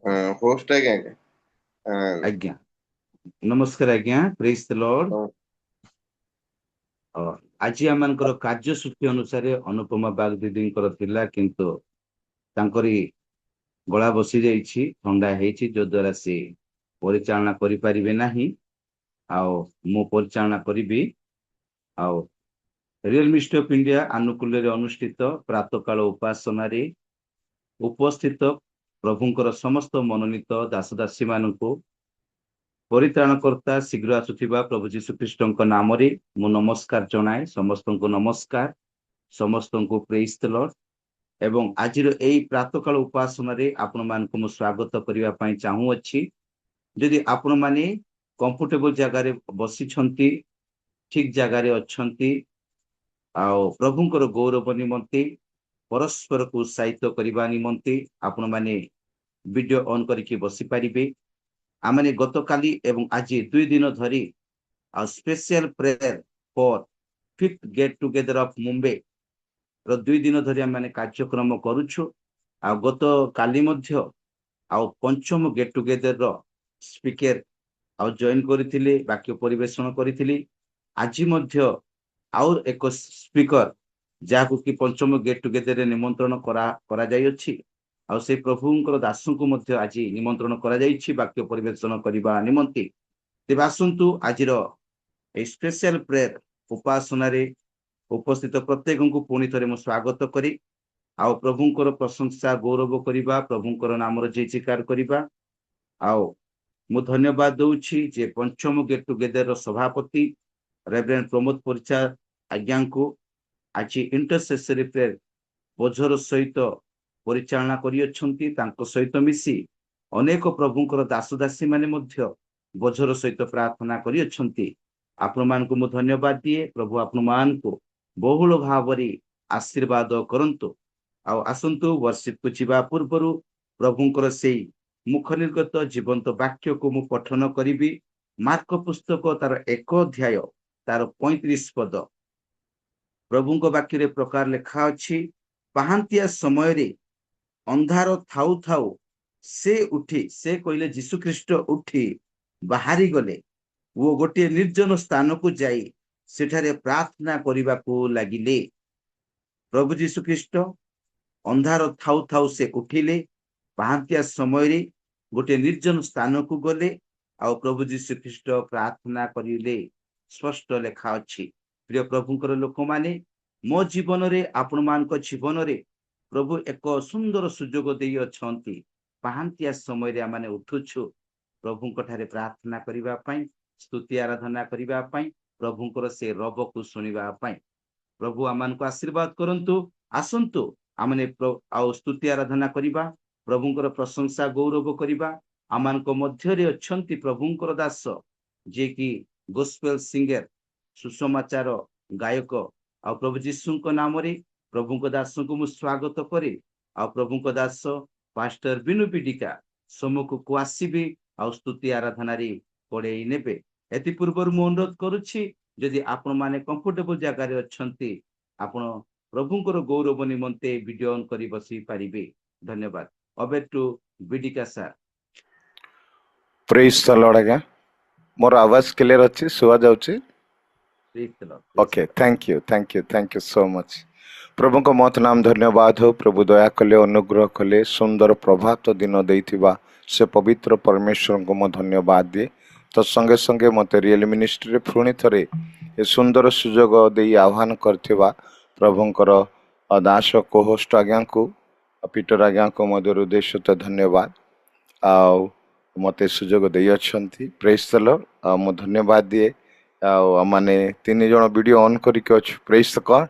Host है क्या? आज्ञा नमस्कार आज्ञा प्रेज द लॉर्ड। आज आम कार्यसूची अनुसार अनुपमा बाग दीदी किंतु तांकरी गला बसी जाइछि, ठंडा हेछि, जो द्वारा से परिचालना करि परिबे नाही। आओ मो परिचालना करिबी। आओ रियल मिनिस्ट्री ऑफ इंडिया अनुकूल रे अनुष्ठित प्रातःकाल उपासना रे उपस्थित प्रभुंकर समस्त मनोनीत दासदासी मानकु परित्राणकर्ता शीघ्र आसुथिबा प्रभु जीशु ख्रीष्टଙ୍କ नामରେ ମୁଁ ନମସ୍କାର ଜଣାଏ। ସମସ୍ତଙ୍କୁ ନମସ୍କାର, ସମସ୍ତଙ୍କୁ ପ୍ରେଜ୍ ଦ ଲର୍ଡ। ଏବଂ ଆଜିର ଏହି ପ୍ରାତଃକାଳ ଉପାସନାରେ ଆପଣମାନଙ୍କୁ ମୁଁ ସ୍ୱାଗତ କରିବା ପାଇଁ ଚାହୁଁଅଛି। ଯଦି ଆପଣମାନେ କମ୍ଫର୍ଟେବଲ ଜାଗାରେ ବସିଛନ୍ତି, ଠିକ ଜାଗାରେ ଅଛନ୍ତି, ଆଉ ପ୍ରଭୁଙ୍କର ଗୌରବ ନିମନ୍ତେ ପରସ୍ପରକୁ ଉତ୍ସାହିତ କରିବା ନିମନ୍ତେ ଆପଣମାନେ ଭିଡିଓ ଅନ୍ କରିକି ବସିପାରିବେ। आमने गतकाली एवं आज 2 दिन धरी special prayer for 5th get together of Mumbai रो 2 दिन धरी आमने कार्यक्रम करूछु। आ गत काली मध्य आ पंचम गेट टुगेदर रो स्पीकर आ जॉइन करथिले, वाक्य परिवेषण करथिले। आज मध्य और एक स्पीकर जाकु कि पंचम गेट टुगेदर रे निमंत्रण करा जाय अछि। आ से प्रभुंकर दासंकु मध्य आज निमंत्रण करा जायछि वाक्य परिवेषण करबा निमंते। तेबे आसंतु आजिर ए स्पेशल प्रेयर उपासना रे उपस्थित प्रत्येक को पुणी थरे मु स्वागत करी। आ प्रभुंकर प्रशंसा गौरव करबा, प्रभुंकर नाम रे जयकार करबा। आओ मु धन्यवाद दउछि जे पंचम गेट टुगेदर रो सभापति रेवरेंड प्रमोद परिचा आज्ञा को आज इंटरसेसरी प्रेयर बोझर सहित परिचालना करियछंती। तांको सहित मिसी अनेक प्रभुंकर दासदासी माने मध्य बोझर सहित प्रार्थना करियछंती। आपण मानकु मु धन्यवाद दिए। प्रभु आपण मानकु बहुल भावरी आशीर्वाद करंतु। आ आसंतु वर्षिप को जीवा पूर्वरु प्रभुंकर सेई मुख निर्गत जीवंत वाक्य को मु पठन करिबी। मार्क पुस्तक तार 1 अध्याय तार 35 पद प्रभुंक वाक्य रे प्रकार लेखा अछि। पाहांतिया समय रे अंधार थाउ थाउ से उठी, से कहले जीशु ख्रीष्ट उठी बाहरी गले वो गोटे निर्जन स्थान को जाई सेठारे प्रार्थना करने को लगिले। प्रभु जीशु ख्रीष्ट अंधार थाउ थाउ से उठिले, पाहांतिया समय रे गोटे निर्जन स्थान को गले, आ प्रभु जीशु ख्रीष्ट प्रार्थना करिले। स्पष्ट लेखा अछि। प्रिय प्रभुंकर लोक माने मो जीवन रे आपण मानक जीवन रे प्रभु एक सुंदर सुजोग देई अछंती। पाहांतिया समय रे माने उठुछु प्रभुंक ठारे प्रार्थना करिबा पई, स्तुति आराधना करिबा पई, प्रभुंकर से रब को सुनिबा पई। प्रभु आमान को आशीर्वाद करंतु। आसंतु आमने आउ स्तुति आराधना करिबा, प्रभुंकर प्रशंसा गौरव करिबा। आमान को मध्य रे अछंती प्रभुंकर दास जे कि गोस्पेल सिंगर, सुसमाचार गायक आ प्रभु जीशु को नाम रे प्रभु को दास को मु स्वागत करे। आ प्रभु को दास पास्टर बिनु पिडिका सम्मुख को आसीबे आ स्तुति आराधना रे पड़े नेबे। एति पूर्व मु अनुरोध करूछि, यदि आपण माने कंफर्टेबल जगह रे अछंती, आपण प्रभुंकर गौरव निमंते वीडियो ऑन करी बसी पारिबे। धन्यवाद। अबे टू बिडिका सर। Praise the Lord. आज्ञा मोर आवाज क्लियर अछि, सुवा जाउछि? Praise the Lord, praise okay, the Lord. Thank you so much. प्रभु को मत नाम धन्यवाद हो। प्रभु दया कले, अनुग्रह कले, सुंदर प्रभात दिन देइथिबा से पवित्र परमेश्वर को मो धन्यवाद दिए। तो संगे संगे मत रियल मिनिस्ट्री रे पुणी थरे ए सुंदर सुजोग देई आह्वान करथिबा प्रभुंकर दास को होस्ट आज्ञा को पीटर आज्ञा को मधुर उद्देश्य तो धन्यवाद। आ मते सुजोग देई अछंती। Praise the Lord. मो धन्यवाद दिए। माने 3 जण वीडियो ऑन करिक अछि। Praise the God.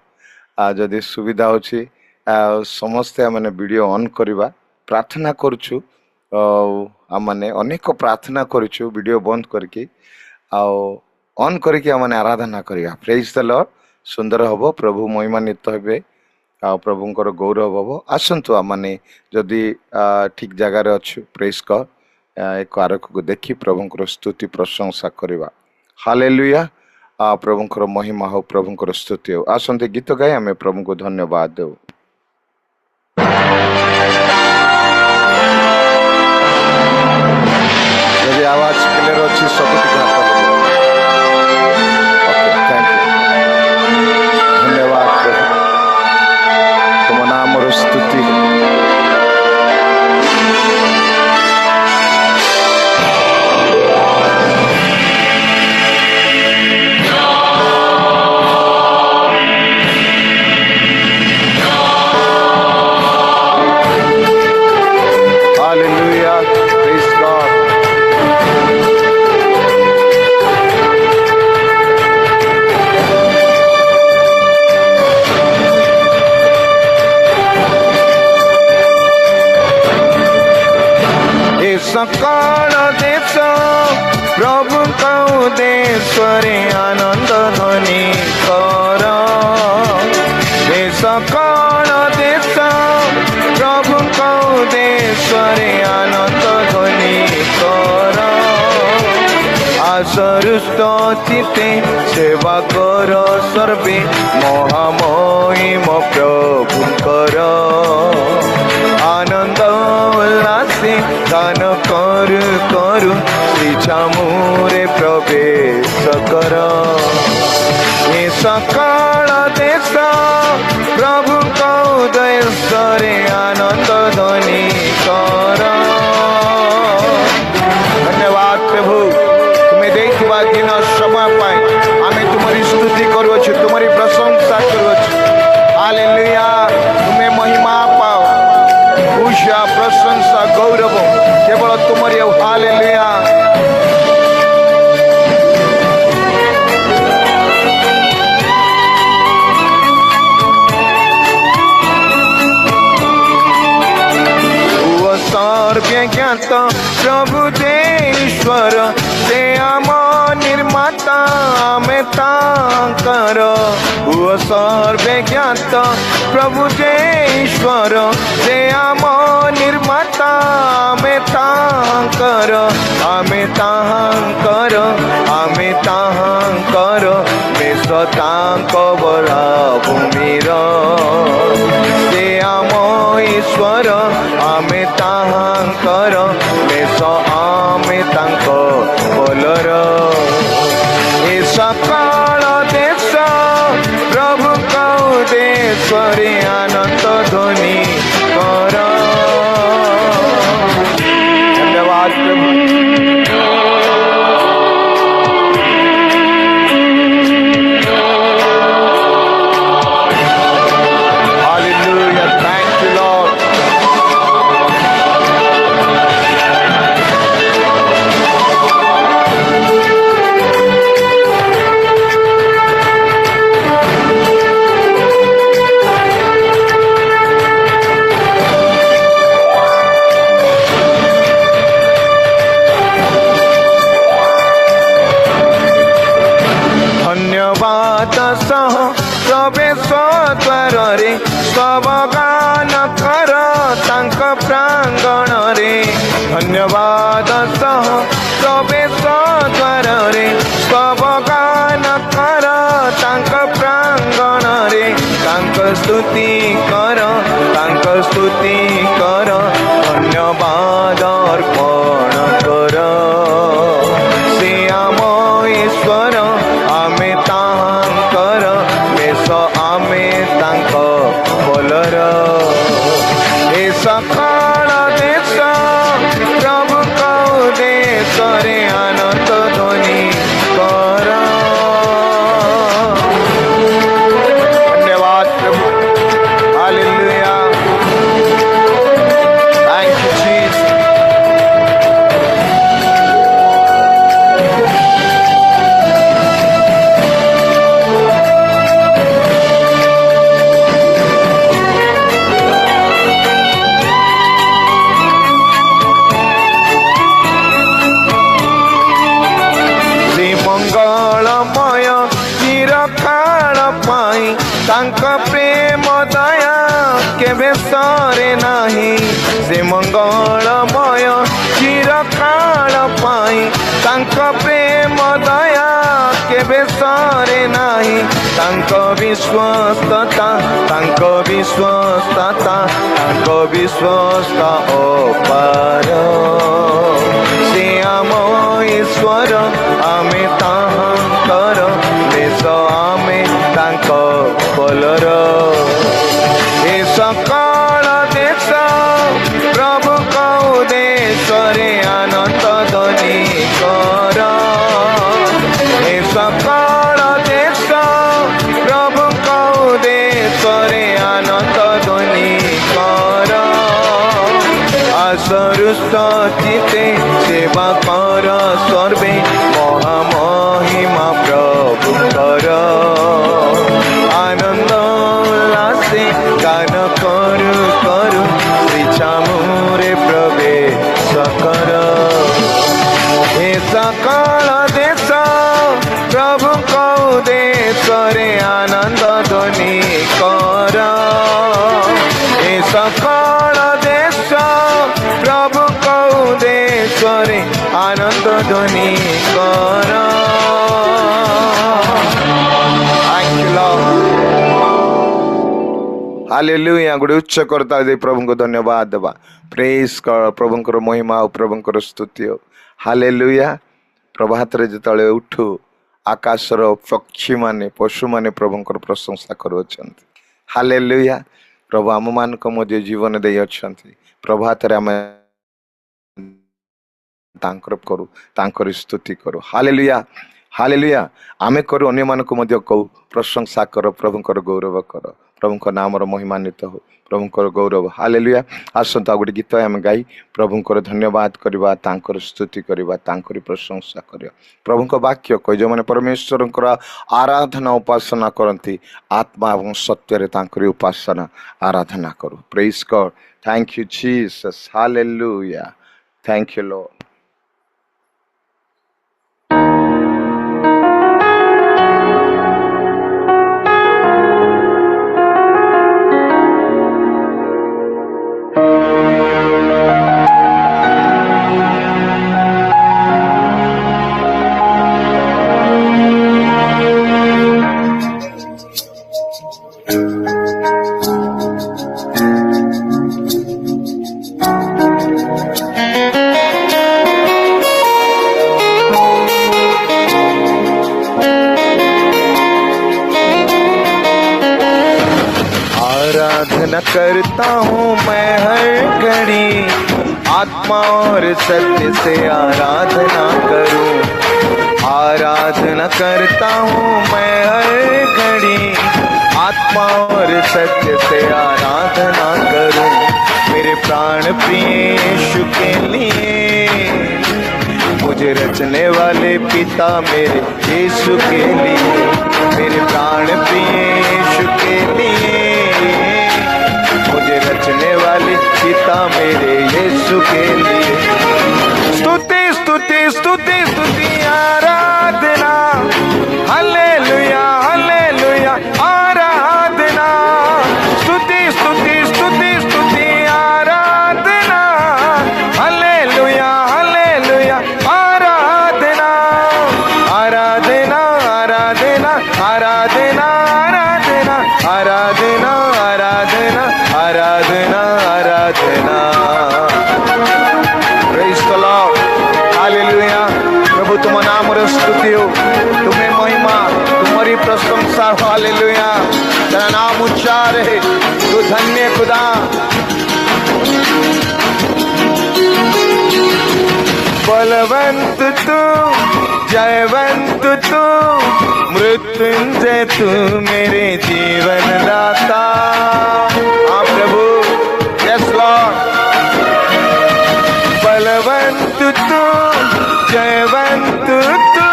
जदि सुविधा अछि समस्ते माने वीडियो ऑन करिबा प्रार्थना करछु। माने अनेक प्रार्थना करछु वीडियो बंद करके ऑन करके माने आराधना करिया। Praise the Lord. सुंदर हबो, प्रभु महिमान्वित हेबे, प्रभुंकर गौरव हबो। आसंतु माने जदि ठीक जगह रे अछि, प्रेज गॉड, एक आरक को देखि प्रभुंकर स्तुति प्रशंसा करिबा। हालेलुया। प्रभुंकर महिमा हो, प्रभुंकर स्तुति हो। आसंते गीत गाए आमे प्रभु को धन्यवाद देउ। ସବୁଟିକୁ ହାତ ଓକେ थैंक यू धन्यवाद प्रभु तुम नामर स्तुति Hallelujah. Praise God. ए सकल देश प्रभु उद्देश्वरे आनंद ध्वनि कर ए सकल देश प्रभु उद्देश्वरे आनंद ध्वनि कर आसरुष्ट चित्ते सेवा कर सर्वे महामहिम प्रभु कर आनंद उल्लासे गान करु करु श्री छामुरे प्रवेश कर ए सकल देश प्रभु उद्देश्वरे आनंद ध्वनि कर धन्यवाद प्रभु तुम्हें देखा दिन समय पाई आमे तुम्हारी स्तुति करुछु तुम्हारी प्रशंसा करुछु हालेलुया तुम्हें महिमा पाओ पूजा प्रशंसा गौरव केवल तुम्हारी हालेलुया सर्वज्ञात प्रभु जे ईश्वर से आम निर्माता आमे तांकर हुआ सर्वज्ञात प्रभु जे ईश्वर से आम निर्माता आमे तांकर आमे तांकर आमे तांकर बेस तांक बरा भूमिर से आम ईश्वर आमे तांकर बेस आमे तांक बोलर ए सकल देश प्रभु उद्देश्वरे आनंद ध्वनि कर धन्यवाद प्रभु Hallelujah, thank you Lord. धन्यवाद सह प्रवेश द्वार रे सब गान कर तांक प्रांगण रे धन्यवाद सह प्रवेश द्वार रे सब गान कर तांक प्रांगण रे तांक स्तुति कर धन्यवाद अर्पण कर से आम ईश्वर आमे तांकर बेस आमे तांक बोलर ए सकल देश प्रभु उद्देश्वरे आनंद ध्वनि कर धन्यवाद प्रभु हालेलुया थैंक यू जीसस मंगलमय चिरकाल पाई तांक प्रेम दया केबे सरे नाही से मंगलमय चिरकाल पाई तांक प्रेम दया केबे सरे नाही तांक विश्वस्तता अपार से आम ईश्वर ईश्वर आमे ताहांकर देश आमे तांक पलर ए सकल देश प्रभु उद्देश्य आनंद ध्वनि कर ए सकल देश प्रभु उद्देश्य आनंद ध्वनि कर आसरुष्ट चिते सेवा कर सर्वे महामहिमा प्रभु कर आनंद उल्लासे गान करु करु श्रीचामुरे प्रवेश कर हे सकल देश प्रभु उद्देश्य आनंद ध्वनि कर हे सकल देश प्रभु उद्देश्य आनंद ध्वनि कर हालेलुया गोटे उच्च करता दे प्रभु को धन्यवाद देवा प्रेज कर प्रभुंकर महिमा और प्रभुंकर स्तुति हो हालेलुया प्रभात रे जतले उठू आकाशर पक्षी माने पशु माने प्रभुंकर प्रशंसा करुछंती हालेलुया प्रभु आम मान मध्य जीवन दे अछंती प्रभात रे आम तांकर करू तांकर स्तुति करू हालेलुया हालेलुया आमे करू अन्य मानक मध्य कहू प्रशंसा कर प्रभुंकर गौरव कर प्रभुंकर नामर महिमान्वित हो प्रभुंकर गौरव हालेलुया आसंता गोटे गीत आम गाई प्रभुंकर धन्यवाद करवा तांकर स्तुति करवा तांकर प्रशंसा करवा प्रभुंकर वाक्य कह जो मैंने परमेश्वर आराधना उपासना करती आत्मा और सत्य तांकर उपासना आराधना करू praise God thank you Jesus hallelujah thank you Lord आराधना करता हूँ मैं हर घड़ी आत्मा और सत्य से आराधना करूँ आराधना करता हूँ मैं हर घड़ी आत्मा और सत्य से आराधना करूँ मेरे प्राण प्रिय यीशु के लिए मुझे रचने वाले पिता मेरे यीशु के लिए मेरे प्राण प्रिय यीशु के लिए मुझे रचने वाले पिता मेरे यीशु के लिए स्तुति स्तुति स्तुति स्तुति आराधना हालेलुया हालेलुया आराधना स्तुति स्तुति स्तुति स्तुति आराधना हालेलुया हालेलुया आराधना आराधना आराधना आराधना आराधना आराधना आराधना आराधना आराधना प्रेज द लॉर्ड हालेलुया प्रभु तुम नाम रे स्तुति हो तुम्हें महिमा तुम्हारी प्रशंसा हालेलुया तेरा नाम ऊंचा रहे तू धन्य खुदा बलवंत तू जयवंत तू मृत्युंजय तू मेरे जीवन दाता हाँ प्रभु यस लॉर्ड बलवंत तू जयवंत तू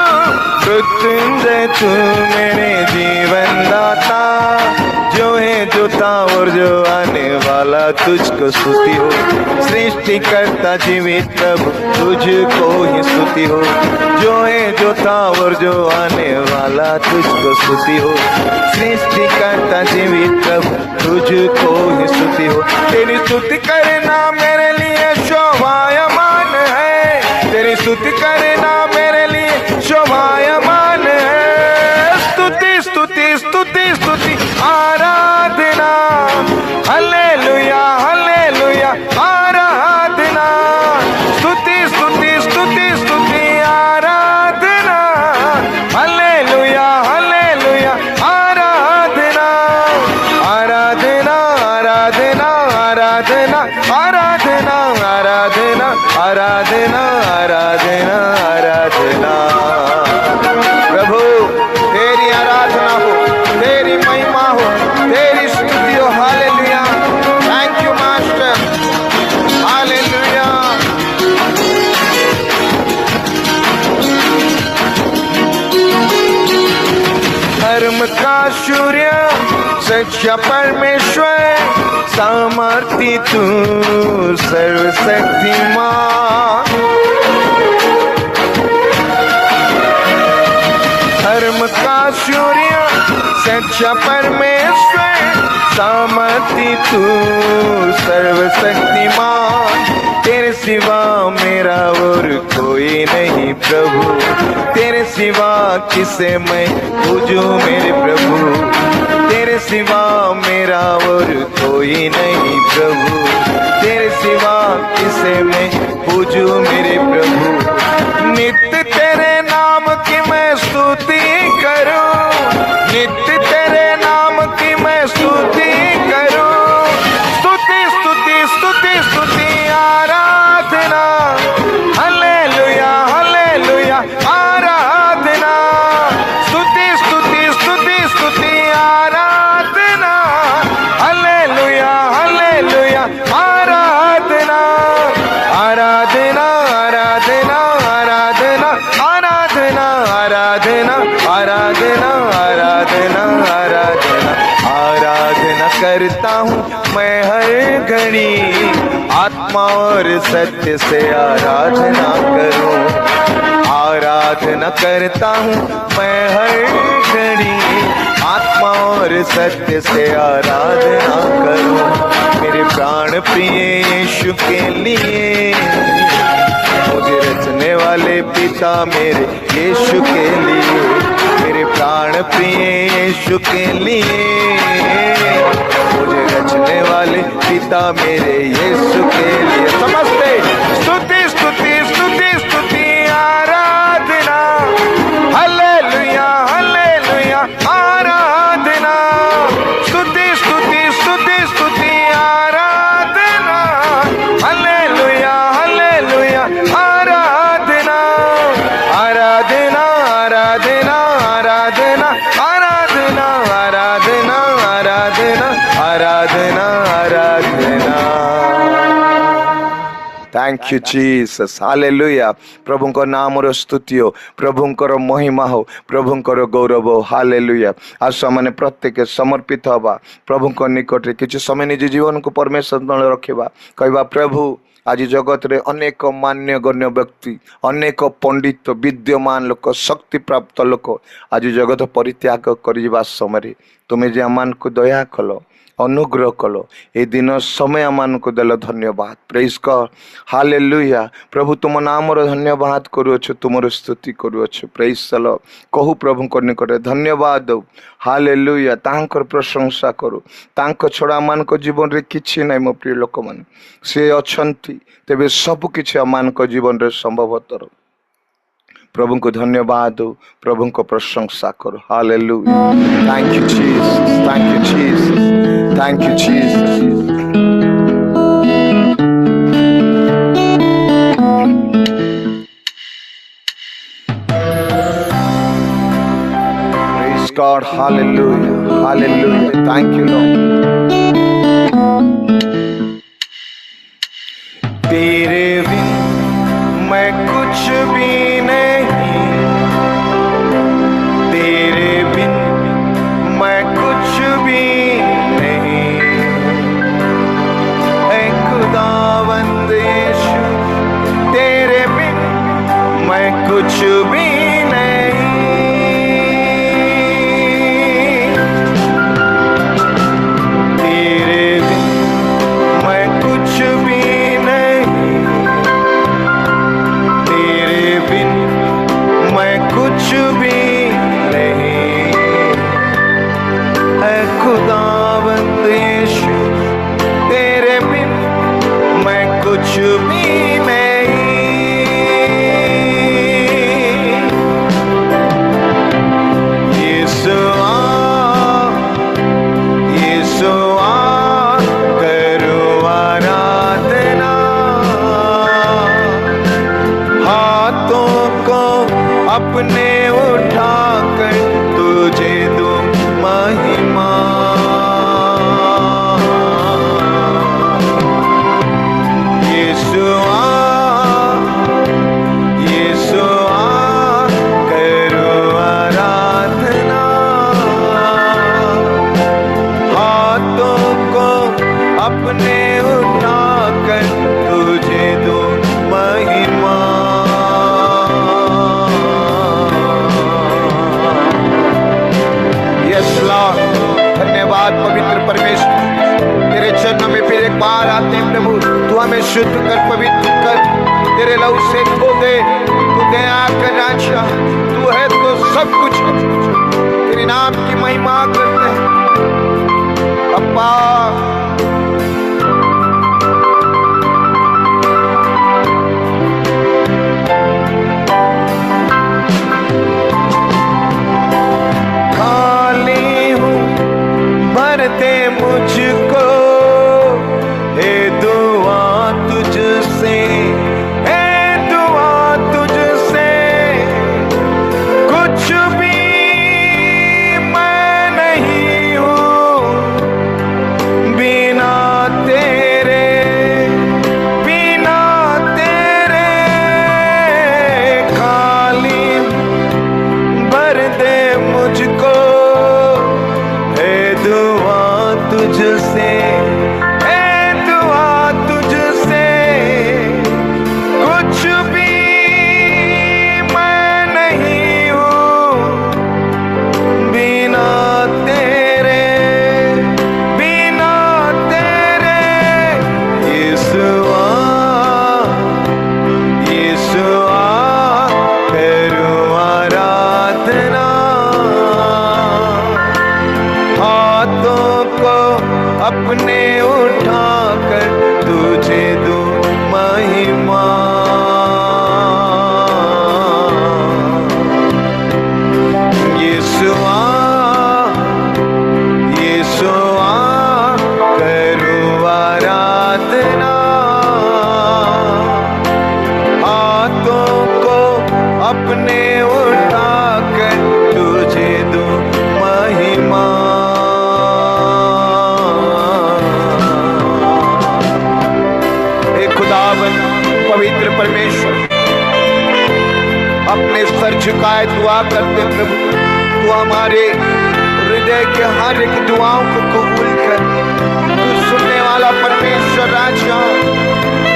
मृत्युंजय तू मेरे जीवन दाता जो है जो था और जो आने वाला तुझको स्तुति हो सृष्टिकर्ता जीवित प्रभु तुझको ही स्तुति हो जो है जो था और जो आने वाला तुझको स्तुति हो सृष्टिकर्ता जीवित प्रभु तुझको ही स्तुति हो तेरी स्तुति करना मेरे लिए शोभायमान है तेरी स्तुति करना मेरे लिए शोभायमान है स्तुति स्तुति स्तुति स्तुति आराधना हालेलुया हालेलुया आराधना स्तुति स्तुति स्तुति स्तुति आराधना आराधना आराधना आराधना आराधना आराधना आराधना आराधना। प्रभु तेरी आराधना हो, तेरी महिमा हो, तेरी स्तुति हो। Hallelujah. Thank you master. Hallelujah. धर्म का सूर्य सच्चा परमेश्वर, सामर्थी तू सर्वशक्तिमान। धर्म का सूर्य सच्चा परमेश्वर, सामर्थी तू सर्वशक्तिमान। तेरे सिवा मेरा और कोई नहीं प्रभु, तेरे सिवा किसे मैं पूजूं मेरे प्रभु। तेरे सिवा मेरा और कोई नहीं प्रभु, तेरे सिवा किसे मैं पूजूं मेरे प्रभु। नित्य तेरे नाम की मैं स्तुति करूं, नित्य तेरे नाम की मैं स्तुति करूं। स्तुति स्तुति स्तुति स्तुति आराधना। हालेलुया हालेलुया आराधना। स्तुति स्तुति स्तुति स्तुति आराधना। हालेलुया हालेलुया आराधना। आराधना आराधना आराधना आराधना आराधना आराधना आराधना आराधना। आराधना करता हूँ मैं हर घड़ी, आत्मा और सत्य से आराधना करूं। आराधना करता हूँ मैं हर घड़ी, आत्मा और सत्य से आराधना करूं। मेरे प्राण प्रिय यीशु के लिए, मुझे रचने वाले पिता मेरे यीशु के लिए, मेरे प्राण प्रिय यीशु के लिए, मुझे रचने वाले पिता मेरे यीशु के लिए। समझते? स्तुति स्तुति स्तुति स्तुति आराधना। हालेलुया हालेलुया आराधना। स्तुति स्तुति स्तुति स्तुति आराधना। हालेलुया हालेलुया आराधना। आराधना आराधना आराधना आराधना आराधना आराधना आराधना आराधना। Thank you Jesus. हालेलुया। प्रभुଙ୍କ ନାମର ସ୍ତୁତି हो, ପ୍ରଭୁଙ୍କର ମହିମା हो, ପ୍ରଭୁଙ୍କର ଗୌରବ हो। ହାଲେଲୁୟା। ଆସ ମାନେ ପ୍ରତ୍ୟେକ ସମର୍ପିତ ହେବା ପ୍ରଭୁଙ୍କ ନିକଟରେ। କିଛି ସମୟ ନିଜ ଜୀବନକୁ ପରମେଶ୍ୱର ତଳେ ରଖିବା, କହିବା ପ୍ରଭୁ ଆଜି ଜଗତରେ ଅନେକ ମାନ୍ୟଗଣ୍ୟ ବ୍ୟକ୍ତି, ଅନେକ ପଣ୍ଡିତ, ବିଦ୍ୟମାନ ଲୋକ, ଶକ୍ତିପ୍ରାପ୍ତ ଲୋକ ଆଜି ଜଗତ ପରିତ୍ୟାଗ କରିଯିବା ସମୟରେ ତୁମେ ଯେ ଆମମାନଙ୍କୁ ଦୟା କଲ, ଅନୁଗ୍ରହ କଲ, ଏ ଦିନ ସମୟ ଆମମାନଙ୍କୁ ଦେଲ। ଧନ୍ୟବାଦ। ପ୍ରେଜ୍ ଗଡ୍। ହାଲେଲୁୟା। ପ୍ରଭୁ ତୁମ ନାମର ଧନ୍ୟବାଦ କରୁଅଛୁ, ତୁମର ସ୍ତୁତି କରୁଅଛୁ। ପ୍ରେଜ୍ ଦ ଲର୍ଡ। କହୁ ପ୍ରଭୁଙ୍କ ନିକଟରେ ଧନ୍ୟବାଦ ଦଉ। ହାଲେଲୁୟା। ତାଙ୍କର ପ୍ରଶଂସା କରୁ। ତାଙ୍କ ଛଡ଼ା ଆମମାନଙ୍କ ଜୀବନରେ କିଛି ନାହିଁ ମୋ ପ୍ରିୟ ଲୋକମାନେ। ସେ ଅଛନ୍ତି, ତେବେ ସବୁ କିଛି ଆମମାନଙ୍କ ଜୀବନରେ ସମ୍ଭବତର। ପ୍ରଭୁଙ୍କୁ ଧନ୍ୟବାଦ ଦଉ, ପ୍ରଭୁଙ୍କ ପ୍ରଶଂସା କରୁ। Hallelujah. Thank you Jesus, thank you Jesus, thank you Jesus. Praise God. Hallelujah. Hallelujah. Thank you Lord. तेरे बिन मैं कुछ भी नहीं, तेरे बिन मैं कुछ भी नहीं। ऐ खुदावंद यीशु, तेरे बिन मैं कुछ भी नहीं। तेरे बिन मैं कुछ भी नहीं, तेरे बिन मैं कुछ भी नहीं। है खुदावंद यीशु, तेरे बिन मैं कुछ भी नहीं। यीशु आ पार आते हैं प्रभु, तू हमें शुद्ध कर, पवित्र कर, तेरे लहू से धो दे। तू दया कर राजा, तू है तो सब कुछ, तेरे नाम की महिमा करते हैं अप्पा। खाली हूँ भर दे मुझको, हे दुआ तुझसे, हे दुआ तुझसे, कुछ भी मैं नहीं हूँ बिना तेरे, बिना तेरे। खाली भर दे मुझको, हे दुआ तुझसे, हे दुआ तुझसे, कुछ भी मैं नहीं हूँ बिना तेरे, बिना तेरे। यीशुआ, यीशुआ, करूँ आराधना, हाथों को अपने उठाकर तुझे दूं महिमा। यीशुआ, यीशुआ, करूँ आराधना, हाथों को अपने उठाकर तुझे दूं महिमा। हे खुदावन पवित्र परमेश्वर, अपने सर झुकाए दुआ करते प्रभु, तू हमारे हृदय के हर एक दुआओं को कबूल कर। तू सुनने वाला परमेश्वर राजा,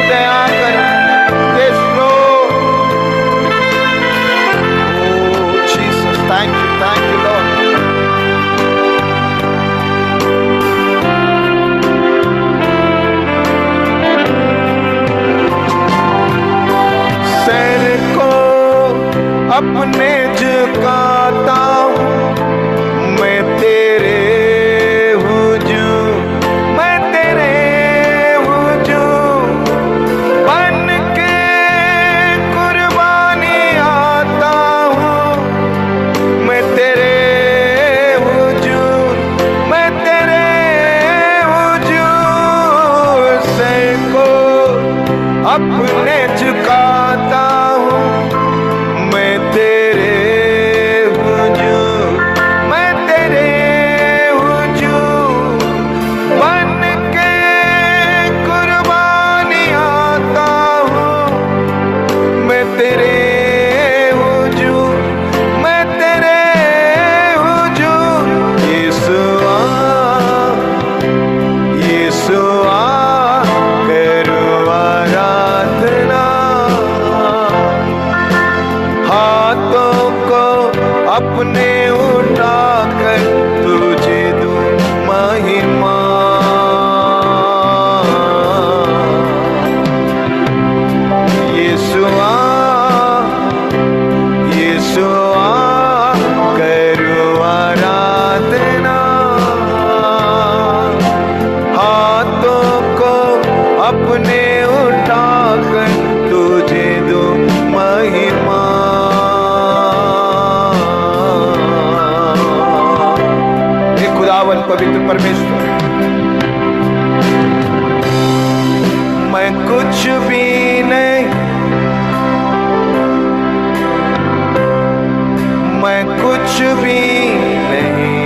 दया कर। Yes, Lord. Oh, Jesus, thank you, Lord. Sir को अपने झुकाता हूँ मैं तेरे हुजूर, मैं तेरे हुजूर बन के कुर्बानी आता हूँ। मैं तेरे हुजूर, मैं तेरे हुजूर सर को अपने झुकाता हूँ। मैं तेरे हुजूर, मैं तेरे हुजूर बन के कुर्बानी आता हूँ। मैं तेरे हुजूर, मैं तेरे हुजूर। यीशुआ, यीशुआ, करूँ आराधना, हाथों को अपने उठाकर तुझे दूं महिमा। यीशुआ, यीशुआ, करूँ आराधना, हाथों को अपने उठाकर तुझे दूं महिमा। हे खुदावन पवित्र परमेश्वर, मैं कुछ भी नहीं, मैं कुछ भी नहीं,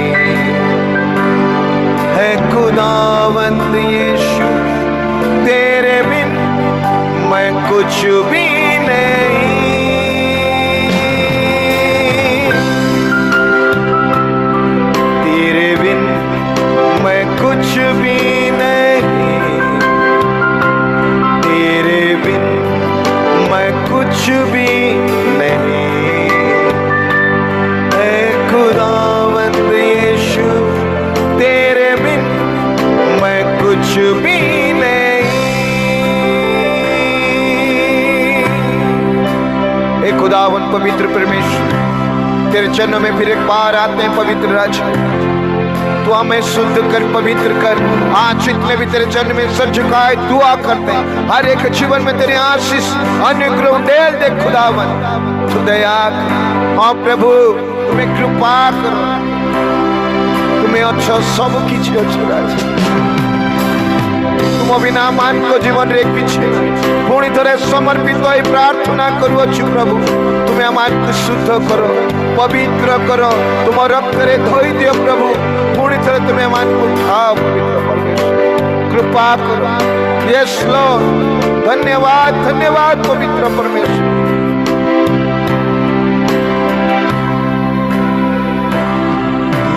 है खुदावंद यीशु तेरे बिन मैं कुछ भी नहीं। तेरे बिन मैं कुछ भी नहीं, तेरे बिन मैं कुछ भी नहीं, है खुदावंद यीशु तेरे बिन मैं कुछ भी नहीं। खुदावन पवित्र परमेश्वर, तेरे चरणों में फिर एक बार आते हैं पवित्र राजा। तू हमें शुद्ध कर, पवित्र कर। आज जितने भी तेरे चरण में सर झुकाए दुआ करते हैं, हर एक जीवन में तेरे आशीष अनुग्रह डेल दे खुदावन। तू दया कर। हाँ प्रभु, तुम्हें कृपा करो, तुम्हें अच्छा सब किसी अच्छे राजा। तुम बिना मान को जीवन रे किछे पुणी थरे समर्पित होई प्रार्थना करूछु प्रभु। तुम्हें हमारे को शुद्ध करो, पवित्र करो, तुम रक्त रे धोई दियो प्रभु। पुणी थरे तुम्हें हमारे को उठाओ पवित्र परमेश्वर, कृपा करो। यस लॉर्ड, धन्यवाद धन्यवाद पवित्र परमेश्वर।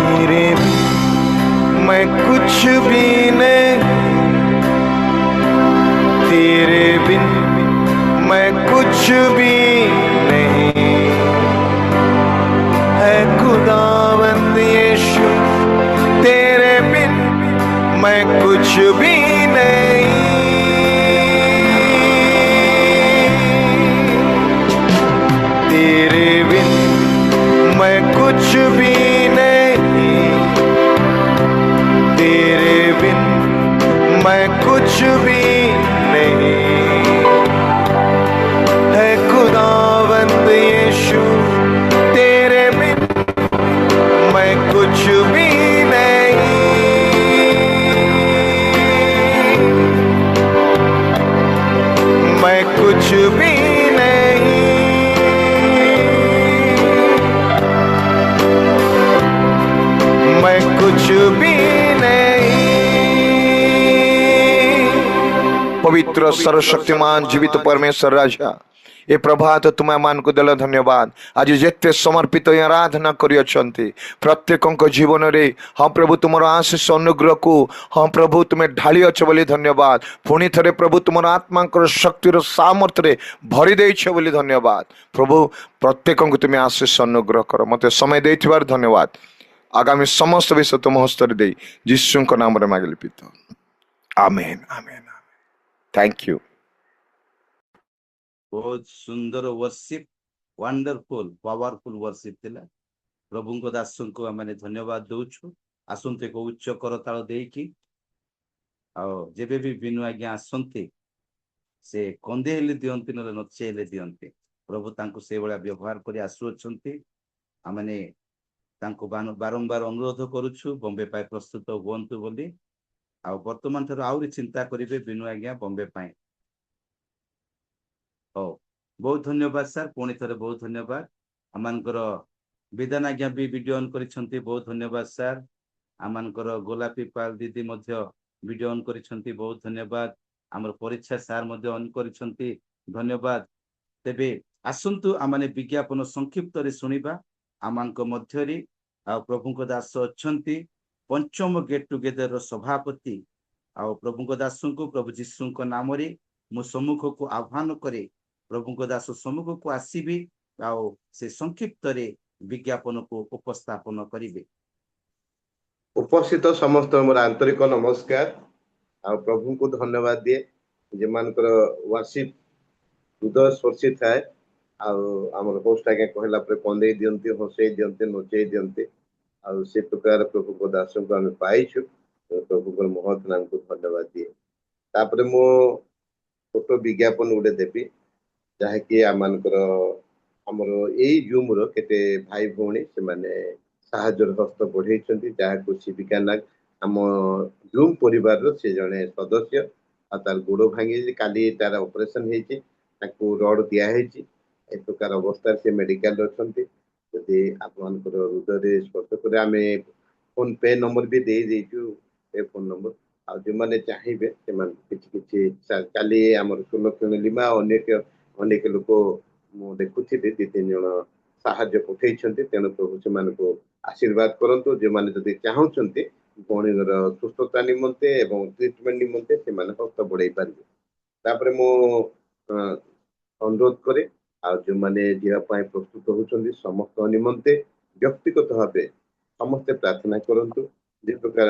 तेरे मैं कुछ भी नहीं, तेरे बिन मैं कुछ भी नहीं है खुदावंद यीशु। तेरे बिन मैं कुछ भी नहीं, तेरे बिन मैं कुछ भी नहीं, तेरे बिन मैं कुछ भी नहीं है खुदावंद यीशु। तेरे बिन मैं कुछ भी नहीं, मैं कुछ भी नहीं, मैं कुछ भी नहीं। पवित्र सर्वशक्तिमान जीवित परमेश्वर राजा, ए प्रभात तुम्हें मान को देल धन्यवाद। आज जेते समर्पित आराधना करियछंती प्रत्येक जीवन रे हाँ प्रभु तुम आशीष अनुग्रह को हाँ प्रभु तुम्हें ढाली अछ बोली धन्यवाद। पुणी थरे प्रभु तुम आत्मा शक्तिर सामर्थ्य रे भरी देछ बोली धन्यवाद। प्रभु प्रत्येक को तुम्हें आशीष अनुग्रह कर, मते समय देथिबार धन्यवाद। आगामी समस्त विषय तुम हस्तर दे यीशु को नाम रे मांगली पिता, आमेन आमेन। Thank you. बहुत सुंदर वर्शिप, वंडरफुल पावरफुल वर्शिप थिला। प्रभु को दास को मैंने धन्यवाद दउछु। आसंते को उच्च करताल देकी आ जेबे भी बिनु आज्ञा आसंते से कंदेले दियंती न नचेले दियंती। प्रभु तांको से बळा व्यवहार करी आसुछंती। आमने तांको बारंबार अनुरोध करूछु बॉम्बे पाए प्रस्तुत हुअन्तु बोली। आ वर्तमान थारो आउरी चिंता करिवे बिनु आज्ञा बॉम्बे पाए। हो बहुत धन्यवाद सर, पुणी थरे बहुत धन्यवाद। आमानकर विधान आज्ञा भी वीडियो ऑन करिसंती, बहुत धन्यवाद सर। आमानकर गोलापी पाल दीदी मध्य वीडियो ऑन करिसंती, बहुत धन्यवाद। आमर परीक्षा सार मध्य ऑन करिसंती, धन्यवाद। तेबे आसंतु आमाने विज्ञापन संक्षिप्त रे सुनिबा। आमानक मध्य रे आ प्रभुଙ୍କ दास अछंती पंचम गेट टुगेदर रो सभापति आ प्रभुଙ୍କ दासଙ୍କୁ प्रभु जीशुଙ୍କ नामरे मो सम्मुख को आह्वान करे। प्रभुଙ୍କ दास सम्मुख को आसीबी आ से संक्षिप्त रे विज्ञापन को उपस्थापन करिवे। उपस्थित समस्त मोर आंतरिक नमस्कार आ प्रभु को धन्यवाद दिए जे मानकर वर्शिप हृदय स्पर्शी थाए। आमर होस्ट आगे कहला पर कंदे दियंती, हसई दियंती, नचई दियंती आ से प्रकार प्रभु को दास को हम पाइछु। प्रभु को महत नाम को धन्यवाद दिए। तापर मो छोटो विज्ञापन उडे देबी जहा कि आमानकर हमर एई जूम रो केते भाई भौणी से माने साहाଯ୍ୟ हस्त बढ़ई जहाँ को शिविका नाग आम जूम परिवार रो से जने सदस्य आ तार गोड़ भांगी काली तार ऑपरेशन हेची, ताको रड दिया हेची। ए प्रकार अवस्था से मेडिकल रखंती। यदि आपनकर हृदय स्पर्श करे आमे फोन पे नंबर भी दे देछु, ए फोन नंबर आ जे माने चाहिबे से मान किछि किछि काली हमर सुलक्षण लिमा अनेक अनेक लोक मु देखुथिबे 2-3 जण साहाଯ୍ୟ पठेइछन्ते। तेणु प्रभु से मानको आशीर्वाद करंतु। जे माने जदि चाहुछन्ते गणिगर सुस्थता निमंते एवं ट्रीटमेंट निमंते से माने हस्त बढ़ाई पारिबे। तापरे मो अनुरोध करे आ जो माने जीवा पाए प्रस्तुत होछन्ते समस्त निमंते व्यक्तिगत भावे समस्त प्रार्थना करंतु। जे प्रकार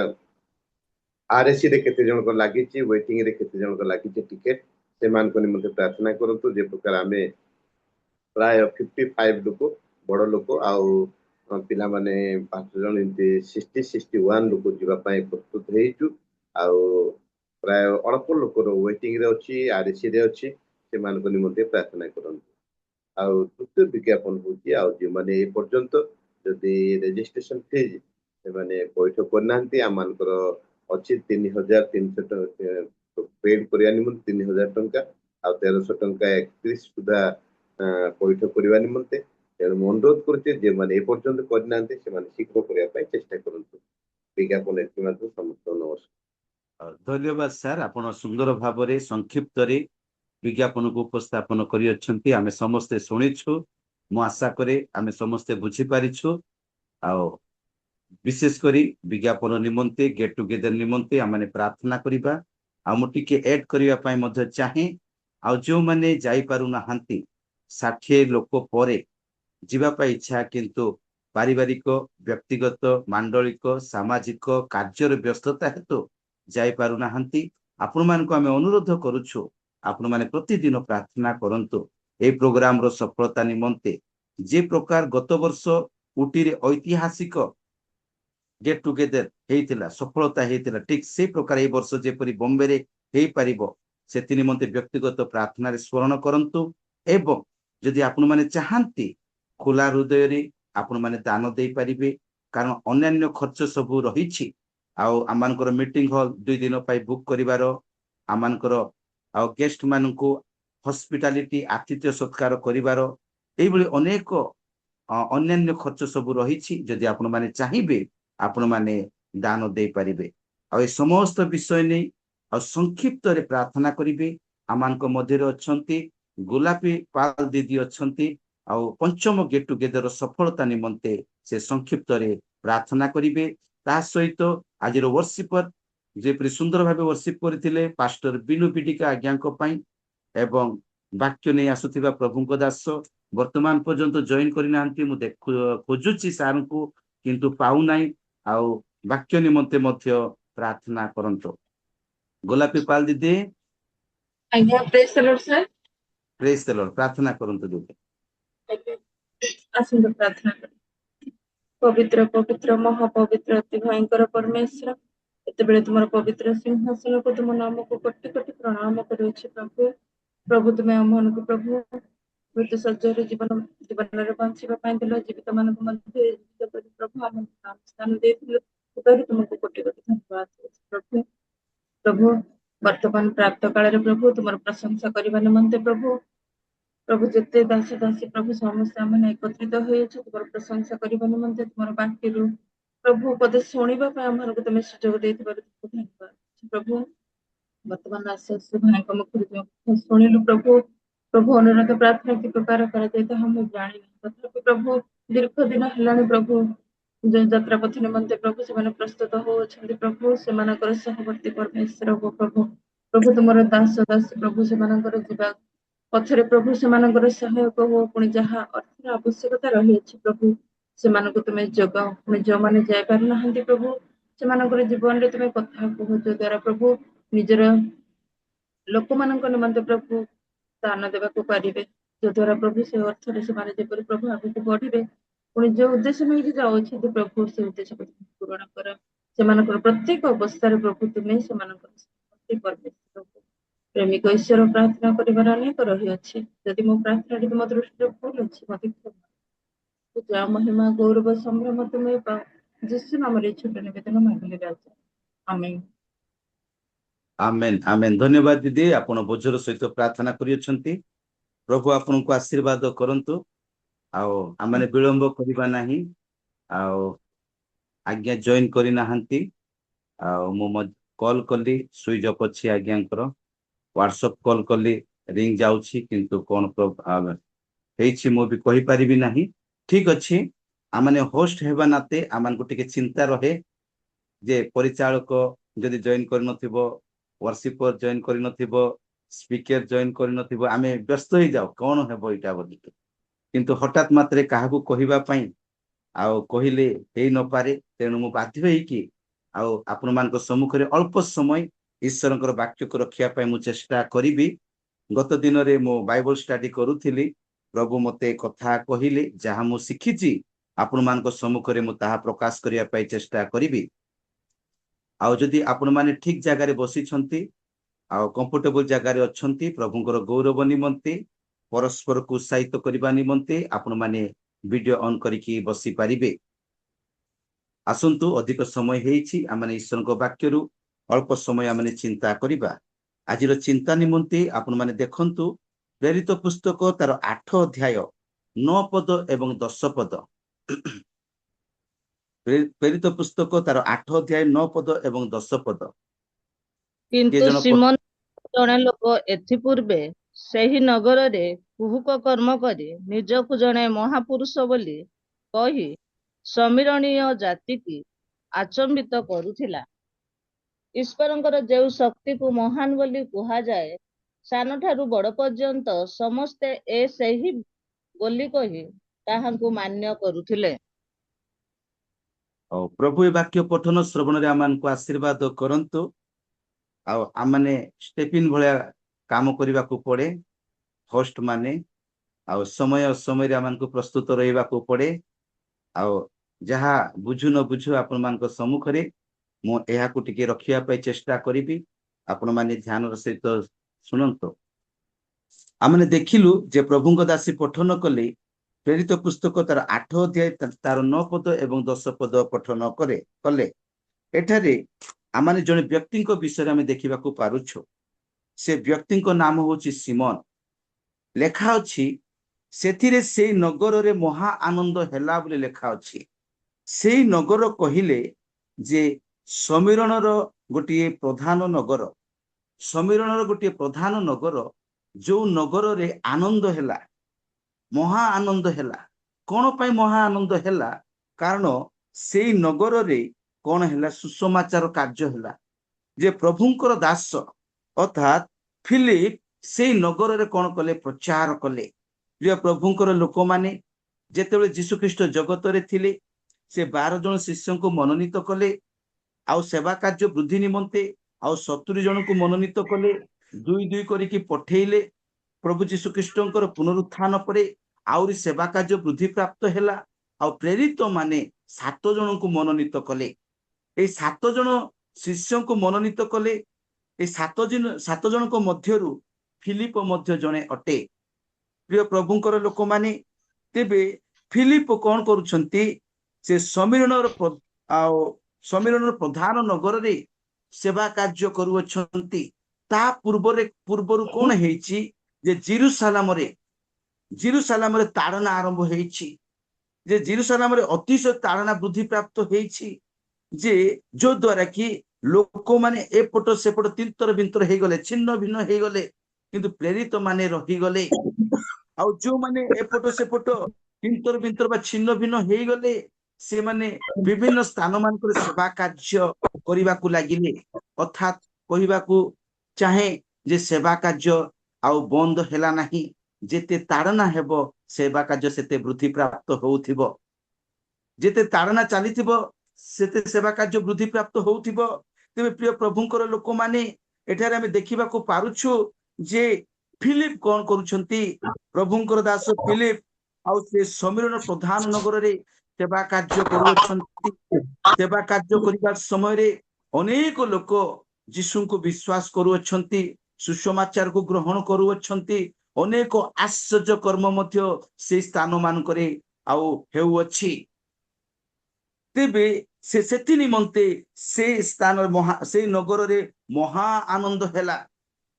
आरएससी रे केते जण को लागिछि, वेटिंग रे केते जण को लागिछि टिकट, से मान को निमंते प्रार्थना करंतु। जे प्रकार आमे प्राय 55 लोक बड़ लोक आउ पिला माने 5 जन एमती 61 लोक जीवा पाए प्रस्तुत हेइचु आउ प्राय अल्प लोकर वेटिंग रे अछि आरसी रे अछि से मान निमंते प्रार्थना करंतु आउ तृतीय विज्ञापन होची आउ जे माने ए पर्यंत जदि रेजिस्ट्रेशन फीज से माने पैठ करनांती आमानकर अछि 3300 पेड करिया निमंते 3000 टंका आ 1300 टंका 31 सुधा पैठ करिया निमंते तेणु ମୁଁ ଅନୁରୋଧ କରୁଛି ଯେମାନେ ଏ ପର୍ଯ୍ୟନ୍ତ କରିନାହାନ୍ତି ସେମାନେ ଶୀଘ୍ର କରିବା ପାଇଁ ଚେଷ୍ଟା କରନ୍ତୁ ବିଜ୍ଞାପନ ଏଥି ମଧ୍ୟ ସମସ୍ତ ନମସ୍କାର। ଧନ୍ୟବାଦ ସାର୍, ଆପଣ ସୁନ୍ଦର ଭାବରେ ସଂକ୍ଷିପ୍ତରେ ବିଜ୍ଞାପନକୁ ଉପସ୍ଥାପନ କରିଅଛନ୍ତି। ଆମେ ସମସ୍ତେ ଶୁଣିଛୁ, ମୁଁ ଆଶା କରେ ଆମେ ସମସ୍ତେ ବୁଝିପାରିଛୁ। ଆଉ ବିଶେଷ କରି ବିଜ୍ଞାପନ ନିମନ୍ତେ ଗେଟ୍ ଟୁଗେଦର ନିମନ୍ତେ ଆମେ ପ୍ରାର୍ଥନା କରିବା। ଆଉ ମୁଁ ଟିକେ ଏଡ୍ କରିବା ପାଇଁ ମଧ୍ୟ ଚାହେଁ, ଆଉ ଯେଉଁମାନେ ଯାଇପାରୁନାହାନ୍ତି 60 ଲୋକ ପରେ ଯିବା ପାଇଁ ଇଚ୍ଛା କିନ୍ତୁ ପାରିବାରିକ ବ୍ୟକ୍ତିଗତ ମାଣ୍ଡଳିକ ସାମାଜିକ କାର୍ଯ୍ୟର ବ୍ୟସ୍ତତା ହେତୁ ଯାଇପାରୁନାହାନ୍ତି, ଆପଣମାନଙ୍କୁ ଆମେ ଅନୁରୋଧ କରୁଛୁ ଆପଣମାନେ ପ୍ରତିଦିନ ପ୍ରାର୍ଥନା କରନ୍ତୁ এই ପ୍ରୋଗ୍ରାମର ସଫଳତା ନିମନ୍ତେ। ଯେ ପ୍ରକାର ଗତ ବର୍ଷ ଉଟିରେ ଐତିହାସିକ ଗେଟ୍ ଟୁଗେଦର ହେଇଥିଲା, ସଫଳତା ହେଇଥିଲା, ଠିକ ସେଇ ପ୍ରକାର এই ବର୍ଷ ଯେପରି ବମ୍ବେରେ ହେଇପାରିବ ସେଥି ନିମନ୍ତେ ବ୍ୟକ୍ତିଗତ ପ୍ରାର୍ଥନାରେ ସ୍ମରଣ କରନ୍ତୁ। ଏବଂ ଯଦି ଆପଣମାନେ ଚାହାନ୍ତି ଖୋଲା ହୃଦୟରେ ଆପଣମାନେ ଦାନ ଦେଇପାରିବେ, କାରଣ ଅନ୍ୟାନ୍ୟ ଖର୍ଚ୍ଚ ସବୁ ରହିଛି। ଆଉ ଆମମାନଙ୍କର ମିଟିଂ ହଲ୍ 2 ଦିନ ପାଇଁ ବୁକ୍ କରିବାର, ଆମମାନଙ୍କର ଆଉ ଗେଷ୍ଟ ମାନଙ୍କୁ ହସ୍ପିଟାଲିଟି ଆତିଥ୍ୟ ସତ୍କାର କରିବାର, এইଭଳି ଅନେକ ଅନ୍ୟାନ୍ୟ ଖର୍ଚ୍ଚ ସବୁ ରହିଛି। ଯଦି ଆପଣମାନେ ଚାହିଁବେ ଆପଣମାନେ ଦାନ ଦେଇପାରିବେ। ଆଉ ଏ ସମସ୍ତ ବିଷୟ ନେଇ ଆଉ ସଂକ୍ଷିପ୍ତରେ ପ୍ରାର୍ଥନା କରିବେ। ଆମମାନଙ୍କ ମଧ୍ୟରେ ଅଛନ୍ତି ଗୋଲାପୀ ପାଲ ଦିଦି ଅଛନ୍ତି, ଆଉ ପଞ୍ଚମ ଗେଟ୍ ଟୁଗେଦର ସଫଳତା ନିମନ୍ତେ ସେ ସଂକ୍ଷିପ୍ତରେ ପ୍ରାର୍ଥନା କରିବେ। ତା ସହିତ ଆଜିର ବର୍ଷିପର ଯେପରି ସୁନ୍ଦର ଭାବେ ବର୍ଷିପ କରିଥିଲେ ପାଷ୍ଟର ବିନୁ ପିଟିକା ଆଜ୍ଞାଙ୍କ ପାଇଁ, ଏବଂ ବାକ୍ୟ ନେଇ ଆସୁଥିବା ପ୍ରଭୁଙ୍କ ଦାସ ବର୍ତ୍ତମାନ ପର୍ଯ୍ୟନ୍ତ ଜଏନ୍ କରିନାହାନ୍ତି, ମୁଁ ଖୋଜୁଛି ସାର୍ଙ୍କୁ କିନ୍ତୁ ପାଉନାହିଁ। ଆଉ ବାକ୍ୟ ନିମନ୍ତେ ମଧ୍ୟ ପ୍ରାର୍ଥନା କରନ୍ତୁ। ଗୋଲାପୀ ପାଲ ଦିଦି, ଆଜ୍ଞା ପ୍ରେଜ୍ ଦ ଲର୍ଡ ସାର୍। ପ୍ରେଜ୍ ଦ ଲର୍ଡ, ପ୍ରାର୍ଥନା କରନ୍ତୁ ଦିଦି। ଆସନ୍ତୁ ପ୍ରାର୍ଥନା କରି। ପବିତ୍ର ପବିତ୍ର ମହାପବିତ୍ର ଅତି ଭୟଙ୍କର ପରମେଶ୍ୱର, ଏତେବେଳେ ତୁମର ପବିତ୍ର ସିଂହାସନକୁ ତୁମ ନାମକୁ କୋଟି କୋଟି ପ୍ରଣାମ କରୁଅଛି ପ୍ରଭୁ। ପ୍ରଭୁ ତୁମେ ଆମମାନଙ୍କୁ ପ୍ରଭୁ ମୃତ୍ୟୁ ଶଯ୍ୟାରେ ଜୀବନରେ ବଞ୍ଚିବା ପାଇଁ ଦେଲ, ଜୀବିତ ମାନଙ୍କୁ ମଧ୍ୟ ଜୀବିତ କରି ପ୍ରଭୁ ଆମକୁ ସ୍ଥାନ ଦେଇଥିଲ, ତୁମକୁ କୋଟି କୋଟି ଧନ୍ୟବାଦ ପ୍ରଭୁ। ପ୍ରଭୁ ବର୍ତ୍ତମାନ ପ୍ରାପ୍ତ କାଳରେ ପ୍ରଭୁ ତୁମର ପ୍ରଶଂସା କରିବା ନିମନ୍ତେ ପ୍ରଭୁ ଯେତେ ଦାସ ଦାସୀ ପ୍ରଭୁ ସମସ୍ତେ ଆମେ ଏକତ୍ରିତ ହୋଇଅଛୁ ତୁମର ପ୍ରଶଂସା କରିବା ନିମନ୍ତେ, ତୁମର ବାକ୍ୟରୁ ପ୍ରଭୁ ପଦେ ଶୁଣିବା ପାଇଁ ଆମମାନଙ୍କୁ ତୁମେ ସୁଯୋଗ ଦେଇଥିବାରୁ ଧନ୍ୟବାଦ ପ୍ରଭୁ। ବର୍ତ୍ତମାନ ଆଶିଷ ଭାଇଙ୍କ ମୁଖରୁ ଯେଉଁ ଶୁଣିଲୁ ପ୍ରଭୁ ଅନୁରୋଧ ପ୍ରାର୍ଥନା କି ପ୍ରକାର କରାଯାଇ ତାହା ମୁଁ ଜାଣିନି, ତଥାପି ପ୍ରଭୁ ଦୀର୍ଘ ଦିନ ହେଲାଣି ପ୍ରଭୁ ଯେଉଁ ଯାତ୍ରା ପଥ ନିମନ୍ତେ ପ୍ରଭୁ ସେମାନେ ପ୍ରସ୍ତୁତ ହଉଅଛନ୍ତି ପ୍ରଭୁ, ସେମାନଙ୍କର ସହବର୍ତ୍ତୀ ପରମେଶ୍ୱର ପ୍ରଭୁ ତୁମର ଦାସ ଦାସୀ ପ୍ରଭୁ ସେମାନଙ୍କର ଯିବା ପଥରେ ପ୍ରଭୁ ସେମାନଙ୍କର ସହାୟକ ହୁଅ। ପୁଣି ଯାହା ଅର୍ଥର ଆବଶ୍ୟକତା ରହିଅଛି ପ୍ରଭୁ ସେମାନଙ୍କୁ ତୁମେ ଯୋଗାଅ। ପୁଣି ଯେଉଁମାନେ ଯାଇପାରୁନାହାନ୍ତି ପ୍ରଭୁ ସେମାନଙ୍କର ଜୀବନରେ ତୁମେ କଥା କୁହ, ଦ୍ୱାରା ପ୍ରଭୁ ନିଜର ଲୋକମାନଙ୍କ ନିମନ୍ତେ ପ୍ରଭୁ ଦାନ ଦେବାକୁ ପାରିବେ, ଯଦ୍ୱାରା ପ୍ରଭୁ ସେ ଅର୍ଥରେ ସେମାନେ ଯେପରି ପ୍ରଭୁ ଆଗକୁ ବଢିବେ। ପୁଣି ଯେଉଁ ଉଦ୍ଦେଶ୍ୟ ନେଇକି ଯାଉଛନ୍ତି ପ୍ରଭୁ ସେ ଉଦ୍ଦେଶ୍ୟକୁ ପୂରଣ କର। ସେମାନଙ୍କର ପ୍ରତ୍ୟେକ ଅବସ୍ଥାରେ ପ୍ରଭୁ ତୁମେ ସେମାନଙ୍କର ପ୍ରେମିକ ଈଶ୍ୱର ପ୍ରାର୍ଥନା କରିବାର ଅନେକ ରହିଅଛି। ଯଦି ମୋ ପ୍ରାର୍ଥନାଟି ତୁମ ଦୃଷ୍ଟିରେ ଭୁଲ ଅଛି ମତେ ପୂଜା ମହିମା ଗୌରବ ସମ୍ଭ୍ରମ ତୁମେ ପାଅ। ଯୀଶୁ ନାମରେ ଛୋଟ ନିବେଦନ ମାଗିଲେ ରାଜା, ଆମେନ୍। ଆମେନ୍ ଆମେନ୍। ଧନ୍ୟବାଦ ଦିଦି, ଆପଣ ବୋଝର ସହିତ ପ୍ରାର୍ଥନା କରିଅଛନ୍ତି। ପ୍ରଭୁ ଆପଣଙ୍କୁ ଆଶୀର୍ବାଦ କରନ୍ତୁ। ଆଉ ଆମେ ବିଳମ୍ବ କରିବା ନାହିଁ। ଆଉ ଆଜ୍ଞା ଜଏନ୍ କରିନାହାନ୍ତି, ଆଉ ମୁଁ କଲ୍ କଲି ସୁଇଚ୍ ଅଫ୍ ଅଛି ଆଜ୍ଞାଙ୍କର, ହ୍ୱାଟ୍ସଆପ୍ କଲ୍ କଲି ରିଙ୍ଗ ଯାଉଛି କିନ୍ତୁ କଣ ହେଇଛି ମୁଁ ବି କହିପାରିବି ନାହିଁ। ଠିକ ଅଛି, ଆମେ ହୋଷ୍ଟ ହେବା ନାତେ ଆମକୁ ଟିକେ ଚିନ୍ତା ରହେ ଯେ ପରିଚାଳକ ଯଦି ଜଏନ୍ କରିନଥିବ, ୱାର୍ସିପର ଜଏନ୍ କରିନଥିବ, ସ୍ପିକର ଜଏନ୍ କରିନଥିବ, ଆମେ ବ୍ୟସ୍ତ ହେଇଯାଉ କଣ ହେବ ଏଇଟା ବୋଲିକି। କିନ୍ତୁ ହଠାତ୍ ମାତ୍ରେ କାହାକୁ କହିବା ପାଇଁ ଆଉ କହିଲେ ହେଇ ନପାରେ, ତେଣୁ ମୁଁ ବାଧ୍ୟ ହେଇକି ଆଉ ଆପଣମାନଙ୍କ ସମ୍ମୁଖରେ ଅଳ୍ପ ସମୟ ଈଶ୍ୱରଙ୍କର ବାକ୍ୟକୁ ରଖିବା ପାଇଁ ମୁଁ ଚେଷ୍ଟା କରିବି। ଗତ ଦିନରେ ମୁଁ ବାଇବଲ ଷ୍ଟଡି କରୁଥିଲି, प्रभु मते कथा कहिले जहाँ मु शिखिची आपण मानक सम्मुखरे मु ताहा प्रकाश करिया पाई चेष्टा करिबी। आउ जदि आपण माने ठीक जगार बसी आउ कंफर्टेबल जगार अच्छी प्रभुंकर गौरव निमंते परस्पर को उत्साहित करने निमंते आपण माने वीडियो ऑन करके बसी पारिबे। आसंतु अधिक समय हेछि आमने ईश्वर वाक्य अल्प समय आमने चिंता करिबा। आजिर चिंता निमंते आपण माने देखंतु प्रेरित पुस्तक तार 8 अध्याय 9 पद एवं 10 पद। प्रेरित पुस्तक तार 8 अध्याय 9 पद एवं 10 पद। किंतु सिमोन जने लोक एथि पूर्वे सेही नगर रे कुहुक कर्म करी निजकु जने महापुरुष बोली कही समीरणीय जाति की आचंबित करुथिला। ईश्वरंकर जेउ शक्ति को महान बोली कुहा जाए सान ठारू बड़ पर्यंत समस्ते ए सेही बोली कही ताहांकु मान्य करुथिले। प्रभु ए वाक्य पठन श्रवण रे आमान को आशीर्वाद करंतु। आमने स्टेपिन भलिया काम करने को पड़े। होस्ट माने समय समय आमान को प्रस्तुत रहा को पड़े। जहाँ बुझु न बुझु आपण मान सम्मुख रे मु एहा को टिके रखिया पाई चेष्टा करिबी। आपण माने ध्यान सहित सुनंतो। आमने देखिलु जे प्रभुंक दासी पठन कले प्रेरित पुस्तक तार 8 अध्याय तार 9 पद एवं 10 पद पठन कले। एठारे आमाने जने व्यक्ति विषय में देखा पारुछु। से व्यक्ति नाम होची सिमोन। लेखा अछि सेथिरे से नगर रे महा आनंद हैला बोली लेखा अछि। से नगर कहिले जे समीरणर गोटे प्रधान नगर। समीरणर गोटे प्रधान नगर जो नगर रे आनंद हैला महा आनंद हैला। कोन पई महा आनंद हैला कारण से नगर रे कौन है सुसमाचार कार्य है जे प्रभुंकर दास अर्थात फिलिप से नगर रे कौन कले प्रचार कले। प्रिय प्रभुंकर लोक माने जेतेबेले जीशु ख्रीष्ट जगत रे थिले से 12 जन शिष्य को मनोनीत कले। आउ सेवा कार्य वृद्धि निमंते आउ 70 जन को मनोनीत कले। 2-2 करिकी पठेइले। प्रभु जीशु ख्रीष्टंकर पुनरुत्थान परे आउरी सेवा कार्य वृद्धि प्राप्त हैला। आउ प्रेरित माने 7 जन को मनोनीत कले। 7 जन शिष्य को मनोनीत कले। 7 जन को मध्यरु फिलिप मध्य जने अटे। प्रिय प्रभुंकर लोक माने तेबे फिलिप कौन करुछंती से समीरणर प्रधान नगर रे सेवा कार्य करुछंती। ता पूर्वरु कौन हेछि जे जेरूशलेम रे ताड़ना आरंभ हेछि। जे जेरूशलेम रे अतिशय ताड़ना वृद्धि प्राप्त हेछि जे जो द्वारा कि लोक माने एपट सेपट तीर्तर बिंतर हे गले छिन्न भिन्न हे गले किंतु प्रेरित माने रही गले। आउ जो माने एपट सेपट तीर्तर बिंतर बा छिन्न भिन्न हे गले से माने विभिन्न स्थान मान कर सेवा कार्य करबा को लागिले। अर्थात कहबा को चाहे जे सेवा कार्य आउ बंद हैला नाही। जेते ताड़ना हेबो सेवा कार्य सेते वृद्धि प्राप्त होउथिबो। जेते ताड़ना चलीथिबो सेते सेवा कार्य वृद्धि प्राप्त होउथिबो। तेबे प्रिय प्रभुंकर लोक माने एठारे हमें देखिबा को पारुछु जे फिलिप कौन करुछंती। प्रभुंकर दास फिलिप आउ से समीरण प्रधान नगर रे सेवा कार्य करुछंती। सेवा कार्य करिबा समय रे अनेक लोक यीशु को विश्वास करुछंती। सुसमाचार को ग्रहण करुछंती। अनेक आश्चर्य कर्म मध्य से स्थान मान करे आउ हेउअछि। तेबे से सेति निमंते से स्थान से नगर रे महा आनंद हैला।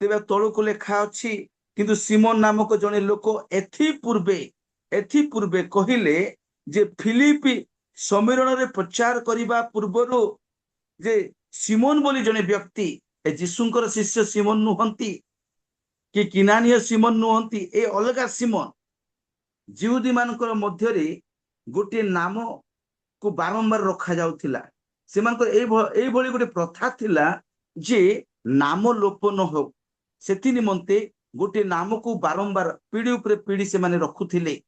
तेबे तळु को लेखा अछि किंतु सिमोन नामक जने लोक एथि पूर्वे कहिले जे फिलिपी समीरण रे प्रचार करिबा पूर्वरो जे सिमोन बोली जने व्यक्ति ए यीशुंकर शिष्य सिमोन नुहंती कि किनानिय सिमोन नुहंती। ए अलगा सिमोन जिहुदी मानकर मध्य रे गोटे नाम को बारंबार रखा जाउथिला। सेमानकर एई भली गोटे प्रथा थिला जे नाम लोप न हो सेति निमंते गोटे नाम को बारंबार पीढ़ी उपरे पीढ़ी से माने रखुथिले।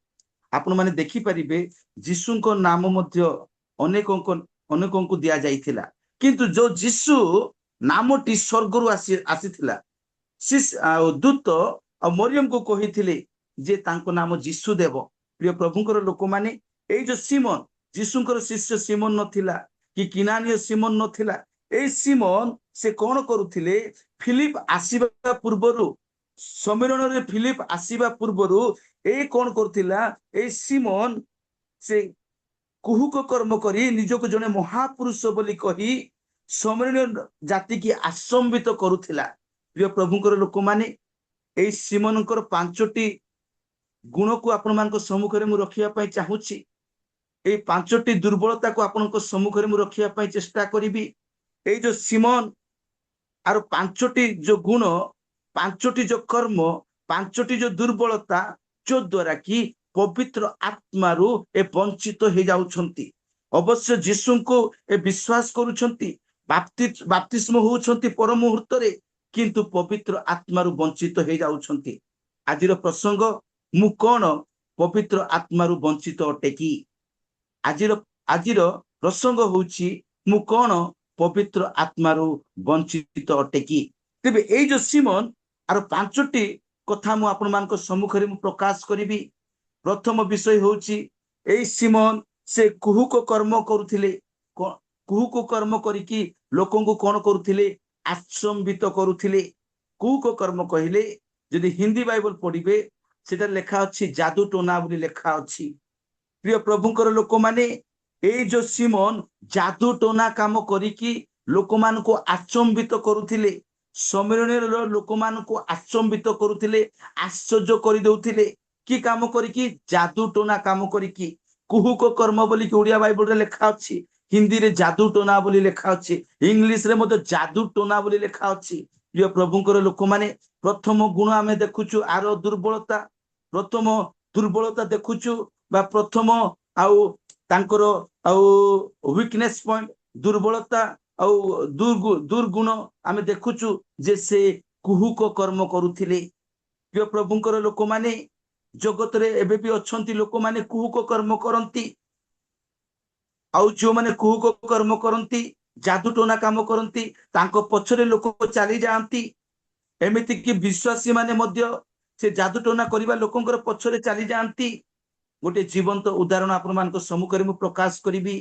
आपण माने देखि परिबे यीशुंको नाम मध्य अनेकों को दिया जाइथिला किंतु जो यीशु नामटी स्वर्गरु आसीथिला दूत मरियम को कहिथिले जे तांको नाम जीशु देव। प्रिय प्रभुंकर लोक माने एई जो सिमोन जीशुंकर शिष्य सिमोन नथिला कि किनानिय सिमोन नथिला। ए सिमोन से कौन करुथिले फिलिप आसीबा पूर्वरु सम्मेलन रे फिलिप आसीबा पूर्वरु ए कौन करुथिला ए सिमोन से कुहुक कर्म करी निजको जने महापुरुष बोली कही सम्मेलन जाति की आश्रम्बित करुथिला। प्रिय प्रभुंकर लोक माने ए सिमोनकर 5टी गुण को आपण मान सम्मुख में रखिया पाई चाहूची। ए 5टी दुर्बलता को आपण सम्मुख में रखिया पाई चेष्टा करी। ए जो सिमोन आर 5टी जो गुण 5टी जो कर्म 5टी जो दुर्बलता जो द्वारा कि पवित्र आत्मारू ए वंचित हो जाउछंती। अवश्य जीशु को ए विश्वास करूछंती बाप्तिस्म होउछंती पर मुहूर्त रे किंतु पवित्र आत्मारू वंचित हो जाउछंती। आजिर प्रसंग मु कोन पवित्र आत्मारू वंचित अटे कि आजिर प्रसंग होउची मु कोन पवित्र आत्मारू वंचित अटे कि। तेबे ए जो सिमोन आर 5टी कथा मु आपण मान सम्मुख रे मु प्रकाश करिबी। प्रथम विषय होची ए सिमोन से कुहुक कर्म करुथिले। कुहुक कर्म करिकी लोकन को कोन करुथिले आश्रम्बित करुथिले। कुहुक कर्म कहिले यदि हिंदी बाइबल पढ़िबे सेटा लेखा अछि जादू टोना बोली लेखा अछि। प्रिय प्रभुंकर लोक माने ए जो सिमोन जादू टोना काम करिकी लोक मान को आश्रम्बित करुथिले। सम्मेलन लोक मान को आश्रम्बित करुथिले आश्चर्य करि दउथिले कि काम करिकी जादू टोना काम करिकी। कुहुक कर्म बोली कि ओडिया बाइबल रे लेखा अछि हिंदी रे जादू टोना बोली लेखा अछि इंग्लिश रे मते जादू टोना बोली लेखा अछि। प्रिय प्रभुंकर लोक माने प्रथम गुण आमे देखुछु आरो दुर्बलता प्रथम दुर्बलता देखुछु बा प्रथम आउ तांकर आउ वीकनेस पॉइंट दुर्बलता आउ दुर्गुण आमे देखुछु जे से कुहुक कर्म करुथिले। प्रिय प्रभुंकर लोक माने जगत रे एबे भी अछंती लोक माने कुहुक कर्म करंती। आउ जो माने कुहुक कर्म करंती जादू टोना काम करंती तांको पछरे लोक चली जांती। एमिति कि विश्वासी माने मध्य से जादू टोना करिबा लोकंकर पछरे चली जांती। गोटे जीवंत उदाहरण आपण मान सम्मुख रे मु प्रकाश करिबी।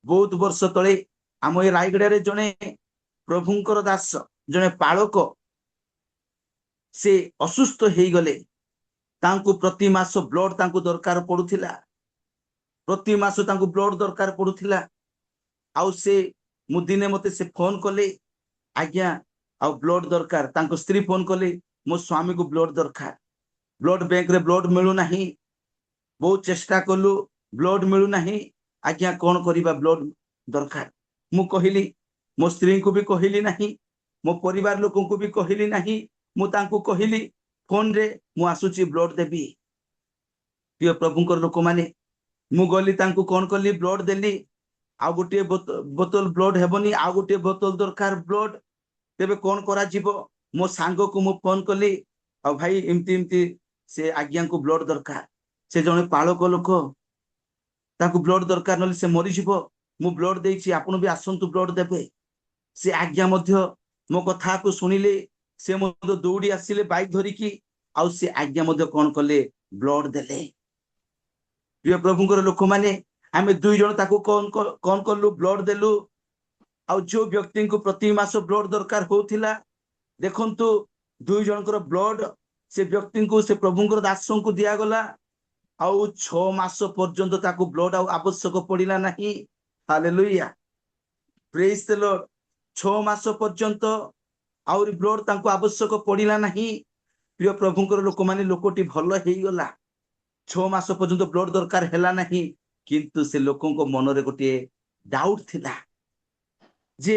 बहुत वर्ष तळे आम ए रायगड़ा रे जने प्रभुंकर दास जने पाळक से असुस्थ हेई गले। तांको प्रति मास ब्लड तांको दरकार पडुथिला। प्रति मास तांको ब्लड दरकार पडुथिला। आउ से मु दिने मते से फोन कले आज्ञा आउ ब्लड दरकार। तांको स्त्री फोन कले मो स्वामी को ब्लड दरकार। ब्लड बैंक रे ब्लड मिलु नाही। बहुत चेष्टा कलु ब्लड मिलु नाही। आज्ञा कोन करिबा ब्लड दरकार। मु कहिली मो स्त्री को भी कहिली नाही मो परिवार लोक को भी कहिली नाही। मु तांको कहिली फोन रे मु आसुची ब्लड देबी। प्रिय प्रभुंकर लोक माने मु गली तांको कोन कली ब्लड देली। आ गोटे बोतल ब्लड हेबनी आ गोटे बोतल दरकार ब्लड। तेबे कोन करा जीवो मो सांगो को मु फोन कली आ भाई इमती इमती से आज्ञा को ब्लड दरकार। से जने पाळक लोक तांको ब्लड दरकार नली से मरि जीवो मु ब्लड देइछि आपण भी आसंतु ब्लड देबे। से आज्ञा मध्य मो कथा को सुनिले से मध्य दौड़ी आसिले बाइक धरिकी आउ से आज्ञा मध्य कोन कले ब्लड देले। प्रिय प्रभुंकर लोक माने आमे दुई जण ताको कोन करलु ब्लड देलु। आउ जो व्यक्ति को प्रति मास ब्लड दरकार होथिला देखंतु दुई जनकर ब्लड से व्यक्ति को से प्रभुंकर दासों को दिया गला। आउ 6 मास पर्यंत ताको ब्लड आउ आवश्यक पड़िला नाही। Hallelujah praise the Lord. 6 मास पर्यंत आउरी ब्लड तांको आवश्यक पड़िला नाही। प्रिय प्रभुंकर लोक माने लोकटी भल हेई गला। 6 मास पर्यंत ब्लड दरकार हैला नाही किंतु से लोकों को मन रे गोटे डाउट थिला जे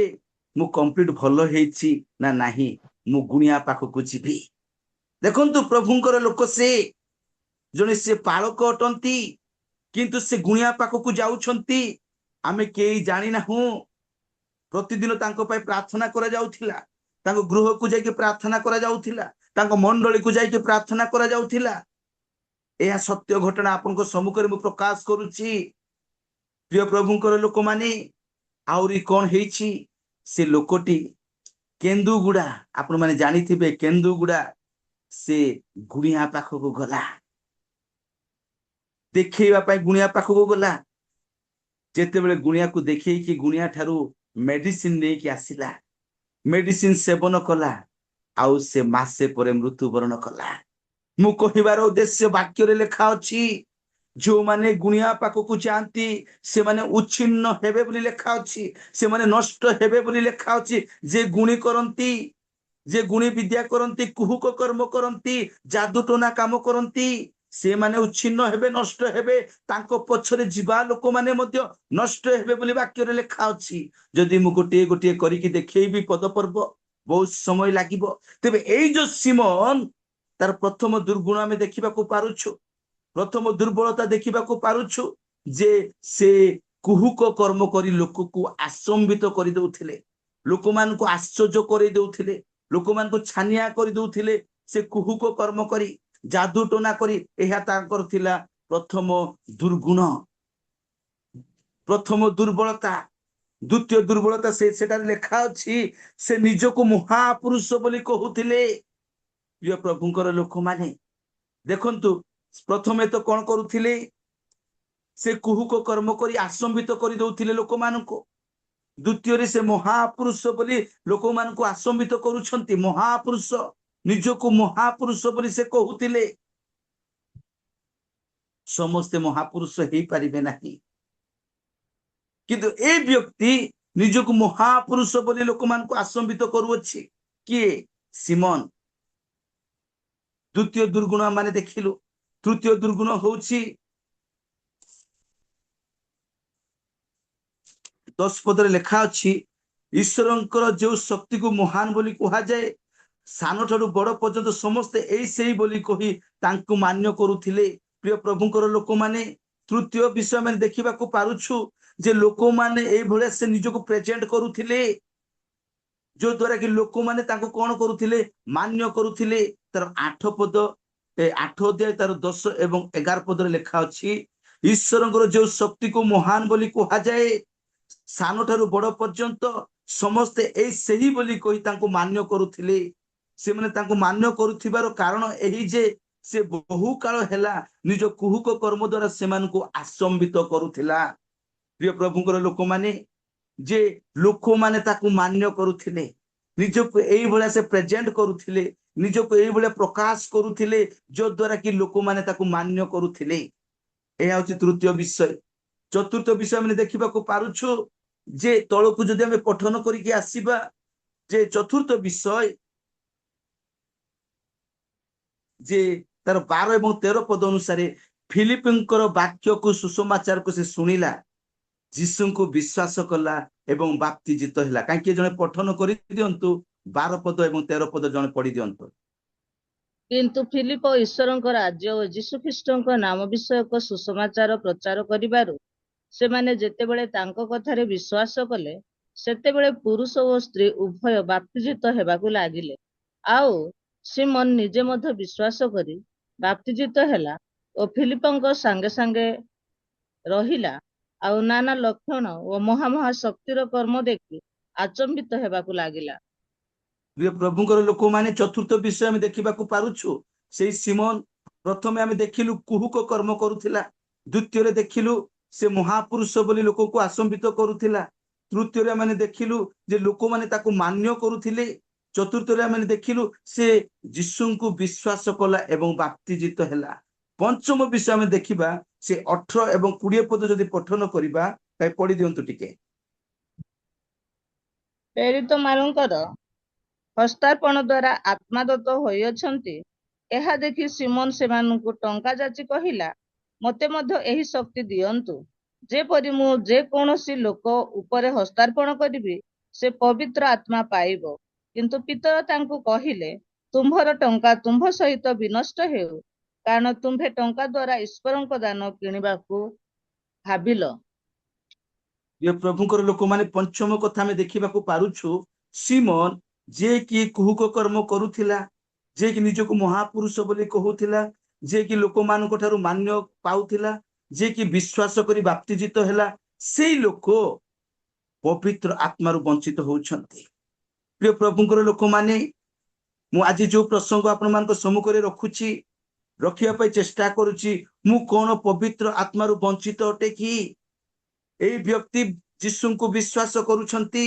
मु कंप्लीट भल हेइछि ना नाही मु गुणिया पाखो को जीवी। देखंतु प्रभुंकर लोक से जने से पाळक अटंती किंतु से गुणिया पाखो को जाउछंती आमे केई जानि ना हूं। प्रतिदिन तांको पाई प्रार्थना करा जाउथिला। तांको गृह को जाई के प्रार्थना करा जाउथिला। तांको मंडली को जाई के प्रार्थना करा जाउथिला। एहा सत्य घटना आपनको सम्मुख रे मु प्रकाश करूची। प्रिय प्रभुंकर लोक माने आउरी कोन हेइछि से लोकटी केंदुगुड़ा आपण माने जानिथिबे केंदुगुड़ा से गुणिया पाखो को गला। ଦେଖେଇବା ପାଇଁ ଗୁଣିଆ ପାଖକୁ ଗଲା। ଯେତେବେଳେ ଗୁଣିଆକୁ ଦେଖେଇକି ଗୁଣିଆ ଠାରୁ ମେଡିସିନ ନେଇକି ଆସିଲା, ମେଡିସିନ ସେବନ କଲା, ଆଉ ସେ ମାସେ ପରେ ମୃତ୍ୟୁବରଣ କଲା। ମୁଁ କହିବାର ଉଦ୍ଦେଶ୍ୟ, ବାକ୍ୟରେ ଲେଖା ଅଛି ଯୋଉମାନେ ଗୁଣିଆ ପାଖକୁ ଯାଆନ୍ତି ସେମାନେ ଉଚ୍ଛିନ୍ନ ହେବେ ବୋଲି ଲେଖା ଅଛି, ସେମାନେ ନଷ୍ଟ ହେବେ ବୋଲି ଲେଖା ଅଛି। ଯେ ଗୁଣି କରନ୍ତି, ଯେ ଗୁଣି ବିଦ୍ୟା କରନ୍ତି, କୁହୁକ କର୍ମ କରନ୍ତି, ଯାଦୁ ଟୋନା କାମ କରନ୍ତି, ସେମାନେ ଉଚ୍ଛିନ୍ନ ହେବେ, ନଷ୍ଟ ହେବେ। ତାଙ୍କ ପଛରେ ଯିବା ଲୋକମାନେ ମଧ୍ୟ ନଷ୍ଟ ହେବେ ବୋଲି ବାକ୍ୟରେ ଲେଖା ଅଛି। ଯଦି ମୁଁ ଗୋଟିଏ ଗୋଟିଏ କରିକି ଦେଖେଇବି ପଦପର୍ବ, ବହୁତ ସମୟ ଲାଗିବ। ତେବେ ଏଇ ଯୋଉ ସିମୋନ, ତାର ପ୍ରଥମ ଦୁର୍ଗୁଣ ଆମେ ଦେଖିବାକୁ ପାରୁଛୁ, ପ୍ରଥମ ଦୁର୍ବଳତା ଦେଖିବାକୁ ପାରୁଛୁ ଯେ ସେ କୁହୁକ କର୍ମ କରି ଲୋକକୁ ଆସମ୍ବିତ କରିଦଉଥିଲେ, ଲୋକମାନଙ୍କୁ ଆଶ୍ଚର୍ଯ୍ୟ କରି ଦଉଥିଲେ, ଲୋକମାନଙ୍କୁ ଛାନିଆ କରି ଦଉଥିଲେ। ସେ କୁହୁକ କର୍ମ କରି, ଯାଦୁ ଟୋନା କରି, ଏହା ତାଙ୍କର ଥିଲା ପ୍ରଥମ ଦୁର୍ଗୁଣ, ପ୍ରଥମ ଦୁର୍ବଳତା। ଦ୍ୱିତୀୟ ଦୁର୍ବଳତା ସେଟାରେ ଲେଖା ଅଛି, ସେ ନିଜକୁ ମହାପୁରୁଷ ବୋଲି କହୁଥିଲେ। ପ୍ରିୟ ପ୍ରଭୁଙ୍କର ଲୋକମାନେ ଦେଖନ୍ତୁ, ପ୍ରଥମେ ତ କଣ କରୁଥିଲେ, ସେ କୁହୁକ କର୍ମ କରି ଆସମ୍ବିତ କରିଦଉଥିଲେ ଲୋକମାନଙ୍କୁ। ଦ୍ୱିତୀୟରେ ସେ ମହାପୁରୁଷ ବୋଲି ଲୋକମାନଙ୍କୁ ଆସମ୍ବିତ କରୁଛନ୍ତି। ମହାପୁରୁଷ, ନିଜକୁ ମହାପୁରୁଷ ବୋଲି ସେ କହୁଥିଲେ। ସମସ୍ତେ ମହାପୁରୁଷ ହେଇପାରିବେ ନାହିଁ, କିନ୍ତୁ ଏ ବ୍ୟକ୍ତି ନିଜକୁ ମହାପୁରୁଷ ବୋଲି ଲୋକମାନଙ୍କୁ ଆସମ୍ବିତ କରୁଅଛି। କିଏ? ସିମୋନ। ଦ୍ୱିତୀୟ ଦୁର୍ଗୁଣ ମାନେ ଦେଖିଲୁ। ତୃତୀୟ ଦୁର୍ଗୁଣ ହଉଛି 10 ପଦରେ ଲେଖା ଅଛି, ଈଶ୍ୱରଙ୍କର ଯେଉଁ ଶକ୍ତିକୁ ମହାନ ବୋଲି କୁହାଯାଏ, ସାନଠାରୁ ବଡ ପର୍ଯ୍ୟନ୍ତ ସମସ୍ତେ ଏଇ ସେଇ ବୋଲି କହି ତାଙ୍କୁ ମାନ୍ୟ କରୁଥିଲେ। ପ୍ରିୟ ପ୍ରଭୁଙ୍କର ଲୋକମାନେ, ତୃତୀୟ ବିଷୟ ଆମେ ଦେଖିବାକୁ ପାରୁଛୁ ଯେ ଲୋକମାନେ ଏଇଭଳିଆ ସେ ନିଜକୁ ପ୍ରେଜେଣ୍ଟ କରୁଥିଲେ, ଯୋଉ ଦ୍ଵାରା କି ଲୋକମାନେ ତାଙ୍କୁ କଣ କରୁଥିଲେ? ମାନ୍ୟ କରୁଥିଲେ। ତାର 8 ପଦ, 8 ଅଧ୍ୟାୟ ତାର 10 ଏବଂ 11 ପଦରେ ଲେଖା ଅଛି, ଈଶ୍ୱରଙ୍କର ଯେଉଁ ଶକ୍ତିକୁ ମହାନ ବୋଲି କୁହାଯାଏ, ସାନଠାରୁ ବଡ ପର୍ଯ୍ୟନ୍ତ ସମସ୍ତେ ଏଇ ସେହି ବୋଲି କହି ତାଙ୍କୁ ମାନ୍ୟ କରୁଥିଲେ। ସେମାନେ ତାଙ୍କୁ ମାନ୍ୟ କରୁଥିବାର କାରଣ ଏହି ଯେ ସେ ବହୁ କାଳ ହେଲା ନିଜ କୁହୁକ କର୍ମ ଦ୍ଵାରା ସେମାନଙ୍କୁ ଆସମ୍ବିତ କରୁଥିଲା। ପ୍ରିୟ ପ୍ରଭୁଙ୍କର ଲୋକମାନେ, ଯେ ଲୋକମାନେ ତାକୁ ମାନ୍ୟ କରୁଥିଲେ, ନିଜକୁ ଏଇଭଳିଆ ସେ ପ୍ରେଜେଣ୍ଟ କରୁଥିଲେ, ନିଜକୁ ଏଇଭଳିଆ ପ୍ରକାଶ କରୁଥିଲେ, ଯୋ ଦ୍ଵାରା କି ଲୋକମାନେ ତାକୁ ମାନ୍ୟ କରୁଥିଲେ। ଏହା ହଉଛି ତୃତୀୟ ବିଷୟ। ଚତୁର୍ଥ ବିଷୟ ଆମେ ଦେଖିବାକୁ ପାରୁଛୁ ଯେ ତଳକୁ ଯଦି ଆମେ ପଠନ କରିକି ଆସିବା, ଯେ ଚତୁର୍ଥ ବିଷୟ ଯେ ତାର 12 ଏବଂ 13 ପଦ ଅନୁସାରେ, ଫିଲିପଙ୍କର ବାକ୍ୟକୁ, ସୁସମାଚାରକୁ ସେ ଶୁଣିଲା, ଯୀଶୁଙ୍କୁ ବିଶ୍ୱାସ କଲା ଏବଂ ବାପ୍ତିଜିତ ହେଲା। କାହିଁକି ଜଣେ ପଠନ କରିଦିଅନ୍ତୁ 12 ପଦ ଏବଂ 13 ପଦ ଜଣେ ପଢି ଦିଅନ୍ତୁ। କିନ୍ତୁ ଫିଲିପ ଈଶ୍ୱରଙ୍କ ରାଜ୍ୟ ଓ ଯୀଶୁଖ୍ରୀଷ୍ଟଙ୍କ ନାମ ବିଷୟକ ସୁସମାଚାର ପ୍ରଚାର କରିବାରୁ ସେମାନେ ଯେତେବେଳେ ତାଙ୍କ କଥାରେ ବିଶ୍ୱାସ କଲେ, ସେତେବେଳେ ପୁରୁଷ ଓ ସ୍ତ୍ରୀ ଉଭୟ ବାପ୍ତିଜିତ ହେବାକୁ ଲାଗିଲେ। ଆଉ ସିମୋନ ନିଜେ ମଧ୍ୟ ବିଶ୍ୱାସ କରି ବାପ୍ତିଜିତ ହେଲା ଓ ଫିଲିପଙ୍କ ସାଙ୍ଗେ ସାଙ୍ଗେ ରହିଲା, ଆଉ ନାନା ଲକ୍ଷଣ ଓ ମହା ଶକ୍ତିର କର୍ମ ଦେଖି ଆଚମ୍ବିତ ହେବାକୁ ଲାଗିଲା। ପ୍ରିୟ ପ୍ରଭୁଙ୍କର ଲୋକମାନେ, ଚତୁର୍ଥ ବିଷୟ ଆମେ ଦେଖିବାକୁ ପାରୁଛୁ, ସେଇ ସିମୋନ ପ୍ରଥମେ ଆମେ ଦେଖିଲୁ କୁହୁକ କର୍ମ କରୁଥିଲା, ଦ୍ୱିତୀୟରେ ଦେଖିଲୁ ସେ ମହାପୁରୁଷ ବୋଲି ଲୋକକୁ ଆସମ୍ବିତ କରୁଥିଲା, ତୃତୀୟରେ ଆମେ ଦେଖିଲୁ ଯେ ଲୋକମାନେ ତାକୁ ମାନ୍ୟ କରୁଥିଲେ, ଚତୁର୍ଥରେ ଆମେ ଦେଖିଲୁ ସେ ଯୀଶୁଙ୍କୁ ବିଶ୍ୱାସ କଲା ଏବଂ ବାପ୍ତିଜିତ ହେଲା। ପଞ୍ଚମ ବିଷୟ ଆମେ ଦେଖିବା, ସେ 18 ଏବଂ 20 ପଦ ଯଦି ପଠନ କରିବା, ତାই ପଢି ଦିଅନ୍ତୁ ଟିକେ। ପ୍ରେରିତମାନଙ୍କର ହସ୍ତାର୍ପଣ ଦ୍ୱାରା ଆତ୍ମାଦତ୍ତ ହୋଇଅଛନ୍ତି, ଏହା ଦେଖି ସିମୋନ ସେମାନଙ୍କୁ ଟଙ୍କା ଯାଚି କହିଲା, ମୋତେ ମଧ୍ୟ ଏହି ଶକ୍ତି ଦିଅନ୍ତୁ, ଯେପରି ମୁଁ ଯେକୌଣସି ଲୋକ ଉପରେ ହସ୍ତାର୍ପଣ କରିବି ସେ ପବିତ୍ର ଆତ୍ମା ପାଇବ। କିନ୍ତୁ ପିତର ତାଙ୍କୁ କହିଲେ, ତୁମ୍ଭର ଟଙ୍କା ତୁମ୍ଭ ସହିତ ବିନଷ୍ଟ ହେଉ, କାରଣ ତୁମ୍ଭେ ଟଙ୍କା ଦ୍ୱାରା ଈଶ୍ୱରଙ୍କ ଦାନ କିଣିବାକୁ ଭାବିଲ। ଯେ ପ୍ରଭୁଙ୍କର ଲୋକମାନେ, ପଞ୍ଚମ କଥା ଆମେ ଦେଖିବାକୁ ପାରୁଛୁ, ସିମୋନ ଯିଏ କି କୁହୁକ କର୍ମ କରୁଥିଲା, ଯିଏ କି ନିଜକୁ ମହାପୁରୁଷ ବୋଲି କହୁଥିଲା, ଯିଏ କି ଲୋକମାନଙ୍କ ଠାରୁ ମାନ୍ୟ ପାଉଥିଲା, ଯିଏ କି ବିଶ୍ୱାସ କରି ବାପ୍ତିଜିତ ହେଲା, ସେଇ ଲୋକ ପବିତ୍ର ଆତ୍ମାରୁ ବଞ୍ଚିତ ହଉଛନ୍ତି। ପ୍ରିୟ ପ୍ରଭୁଙ୍କର ଲୋକମାନେ, ମୁଁ ଆଜି ଯୋଉ ପ୍ରସଙ୍ଗ ଆପଣମାନଙ୍କ ସମ୍ମୁଖରେ ରଖୁଛି, रखिया पाई चेष्टा करुची मु कौन पवित्र आत्मारू वंचित अटे कि एई व्यक्ति यीशु को विश्वास करुछंती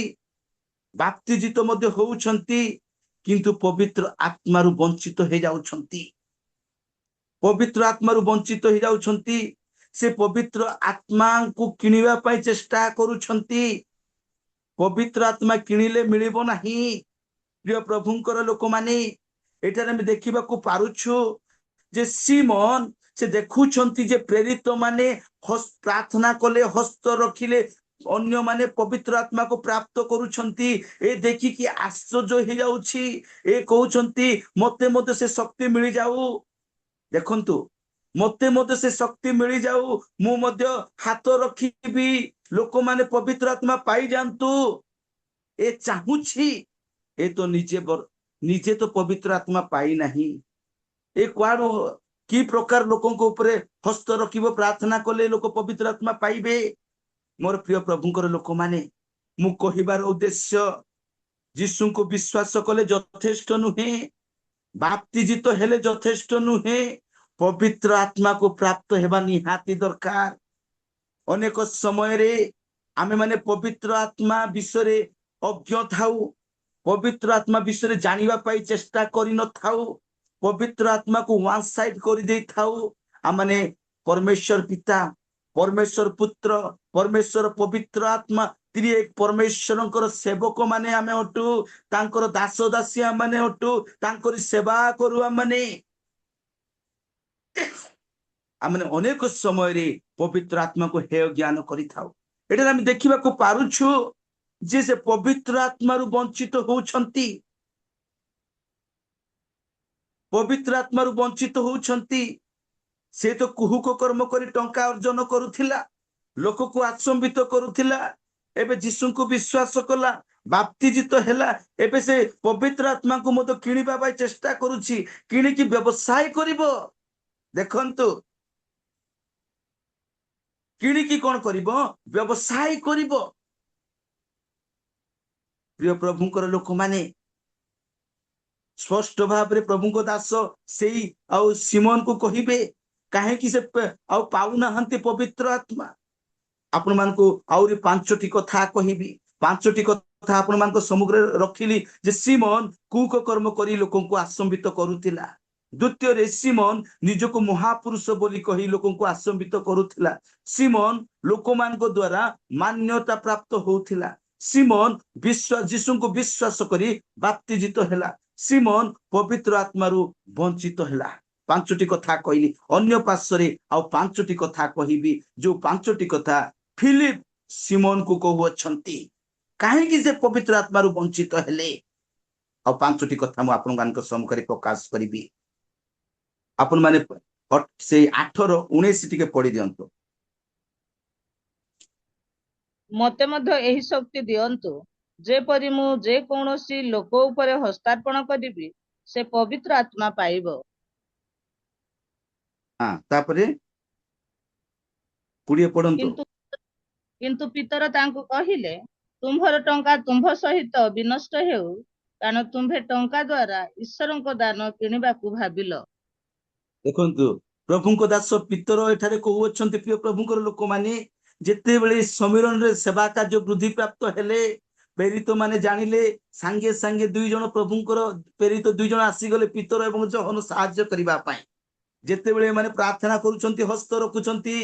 बाप्तिजित मध्य होउछंती किंतु पवित्र आत्मारू वंचित हो जाउछंती पवित्र आत्मारू वंचित हो जाउछंती से पवित्र आत्मा को किनिबा पाई चेष्टा करुछंती पवित्र आत्मा किनिले मिलिबो नाही प्रिय प्रभुंकर लोक माने एटारे हम देखिबा को पारुछु जे सिमोन से देखुछंती जे प्रेरित माने प्रार्थना कले हस्त रखिले अन्य माने पवित्र आत्मा को प्राप्त करुछंती ए देखि कि आश्चर्य हो जाउछि ए कहउछंती मते मते से शक्ति मिल जाऊ देखंतु मते मते से शक्ति मिल जाऊ मु मध्य हाथ रखिबी लोक माने पवित्र आत्मा पाई जानतु ए चाहुछि ए तो निजे तो पवित्र आत्मा पाई नहीं ए क्वाडो कि प्रकार लोकों को ऊपर हस्त रखिबो प्रार्थना कले लोक पवित्र आत्मा पाइबे मोर प्रिय प्रभुंकर लोक माने मु कहिबार उद्देश्य यीशु को विश्वास कले यथेष्ट नुहे बाप्तिजित हेले यथेष्ट नुहे पवित्र आत्मा को प्राप्त हेबा निहाती दरकार अनेक समय रे आमे माने पवित्र आत्मा विषय अज्ञ थाउ पवित्र आत्मा विषय जानिबा पाई चेष्टा करि न थाउ पवित्र आत्मा को वन साइड कर दे थाउ आमने परमेश्वर पिता परमेश्वर पुत्र परमेश्वर पवित्र आत्मा त्रिएक परमेश्वर सेवक माने आमे अटू तांकर दास दासिया माने अटू तांकर सेवा करू आमने आमने अनेक समय रे पवित्र आत्मा को हेय ज्ञान करि थाउ एटा हम देखिबा को पारुछु जे से पवित्र आत्मा रु वंचित होउछंती पवित्र आत्मा रु वंचित होउछंती से तो कुहुक कर्म करी टंका अर्जन करुथिला लोक को आचंबित करुथिला एबे यीशु को विश्वास कला बाप्तिजित हेला एबे से पवित्र आत्मा को मत किनिबा पाई चेष्टा करूछि किनि कि व्यवसाय करिवो देखंतु किनि कि कोन करिवो व्यवसाय करिवो प्रिय प्रभुंकर लोक माने स्पष्ट भाव में प्रभु को दास से सिमोन को कहिबे काहे कि से पाऊ नाहंती पवित्र आत्मा आपण मान को आउरी पांचटी कथा कहिबी पांचटी कथा आपण मान को समुद्र रखिली जे सिमोन कुक कर्म करी लोकों को आसंबित करुथिला द्वितीय रे सिमोन निजको महापुरुष बोली कही लोकों को आसंबित करुथिला सिमोन लोक मान को द्वारा मान्यता प्राप्त होउथिला सिमोन विश्वास यीशु को विश्वास करी बाप्तिजित हेला सिमोन पवित्र आत्मारू वंचित हेला पांचटी कथा कहली अन्य पार्श्वरे आउ पांचटी कथा कहिबी जो पांचटी कथा फिलिप सिमोन को कहउछंती काहे कि से पवित्र आत्मारू वंचित हेले आउ पांचटी कथा मु आपन गान को सम्मुख रे प्रकाश करिबी आपन माने से 8:19 टिके पढि दियंतो मते मध्य एही शक्ति दियंतु जेपरि मु जे कौनसी लोक उपरे हस्तार्पण करिबी से पवित्र आत्मा पाइबो हां तापरे पुडिए पढंतो किंतु किंतु पितर तांको कहिले तुम्भर टंका तुम्भ सहित विनष्ट हेउ कारण तुम्भे टंका द्वारा ईश्वर को दान किनिबा को भाबिलो देखंतु प्रभु को दास पितर एठारे कहउछंती प्रिय प्रभुंकर लोक माने जेते बेले समीरण रे सेवा कार्य वृद्धि प्राप्त हेले प्रेरित माने जानिले सांगे सांगे दुई जन प्रभुंकर प्रेरित दुई जन आसी गले पितर एवं जहन सहाय्य करिबा पाए जेते बेले माने प्रार्थना करूछंती हस्त रखुछंती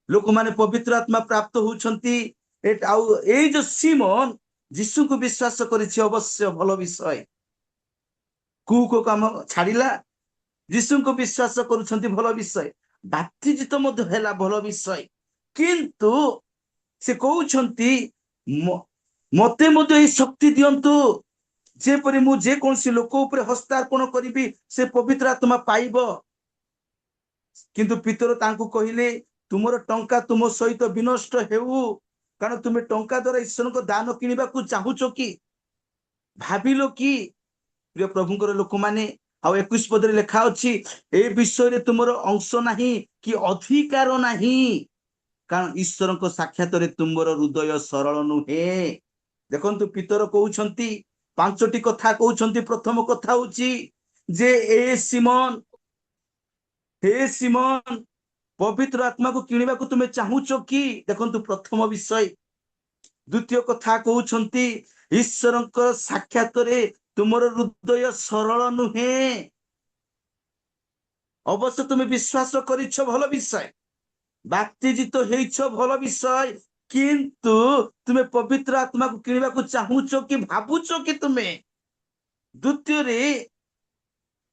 लोक माने पवित्र आत्मा प्राप्त होउछंती ए जो सिमोन यीशु को विश्वास करिछि अवश्य भलो विषय कुको काम छाडिला यीशु को विश्वास करूछंती भलो विषय बाप्तिजित मध्य हेला भलो विषय किंतु से कहउछंती मते मध्य ए शक्ति दियंतु जेपरि मु जे कोनसी लोक ऊपर हस्तार्पण करिबी से पवित्र आत्मा पाइबो किंतु पितर तांको कहिले तुमर टंका तुम सहित विनष्ट हेउ कारण तुमे टंका द्वारा ईश्वर को दान किनिबा को चाहुचो कि भाबिलो कि प्रिय प्रभुंकर लोक माने आ 21 पद रे लिखा अछि ए विषय रे तुमर अंश नाही कि अधिकार नाही कारण ईश्वर को साक्षात रे तुमर हृदय सरल नुहे देखंतु पितर कहउछंती पांचटी कथा कहउछंती प्रथम कथा होची जे ए सिमोन हे सिमोन पवित्र आत्मा को किणवा को तुम्हें चाहूच कि देखंतु प्रथम विषय द्वितीय कथा कहउछंती ईश्वरंकर साक्षात रे तुमर हृदय सरल नुहे अवश्य तुम्हें विश्वास करिछ भल विषय बाप्तिजित हेइछ भल विषय किंतु तुम्हें पवित्र आत्मा को किणवा को चाहूच कि भाबुच कि तुम्हें द्वितीय रे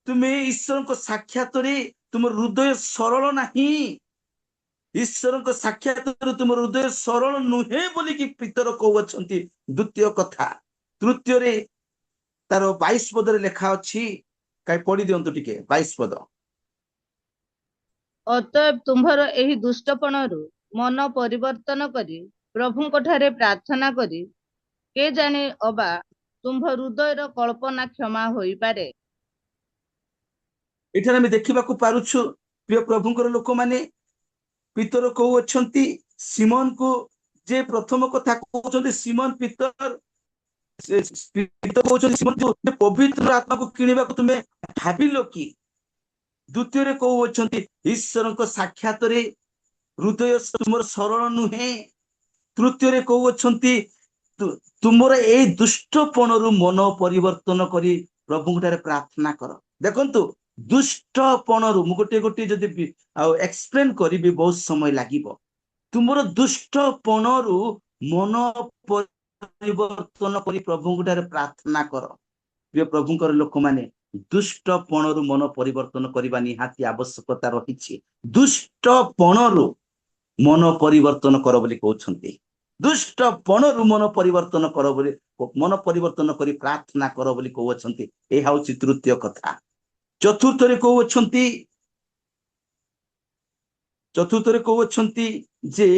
तुम्हें ईश्वर को साक्षात रे तुम हृदय सरल नहीं ईश्वर को साक्षात तुम हृदय सरल नुहे बोली कि पितर कहउछंती द्वितीय कथा तृतीय रे तार 22 पदरे लेखा अछि काई पढ़ी दियंतु टिके 22 पद ଅତଏବ ତୁମ୍ଭର ଏହି ଦୁଷ୍ଟପଣରୁ ମନ ପରିବର୍ତ୍ତନ କରି ପ୍ରଭୁଙ୍କ ଠାରେ ପ୍ରାର୍ଥନା କରି କେ ଜାଣି ଅବା ତୁମ୍ଭ ହୃଦୟର କଳ୍ପନା କ୍ଷମା ହୋଇପାରେ। ଏଠାରେ ଆମେ ଦେଖିବାକୁ ପାରୁଛୁ ପ୍ରିୟ ପ୍ରଭୁଙ୍କର ଲୋକମାନେ ପିତର कहउछंती सिमोन को जे प्रथम कथा कहउछंती सिमोन पितर पितर कहउछंती सिमोन जो पवित्र आत्मा को किणवा को तुम्हें भाबिलो कि द्वितीय रे कहउछंती ईश्वर को साक्षात रे हृदय तुमर सरल नुहे तृतीय रे कहउछंती तुमर ए दुष्टपणरु मन परिवर्तन करी प्रभुठारे प्रार्थना कर देखंतु दुष्टपणरु मु गोटे गोटे जदि एक्सप्लेन करिबी बहुत समय लागिबो तुमर दुष्टपणरु मन परिवर्तन करी प्रभुठारे प्रार्थना कर प्रिय प्रभुଙ୍କର ଲୋକମାନେ दुष्टपणरु मन परिवर्तन करबा निहाती आवश्यकता रहिछि दुष्टपणरु मन परिवर्तन कर बोली कहउछंती दुष्टपणरु मन परिवर्तन कर बोली मन परिवर्तन करी प्रार्थना कर बोली कहउछंती ए हाउछि तृतीय कथा चतुर्थ रे कहउछंती जे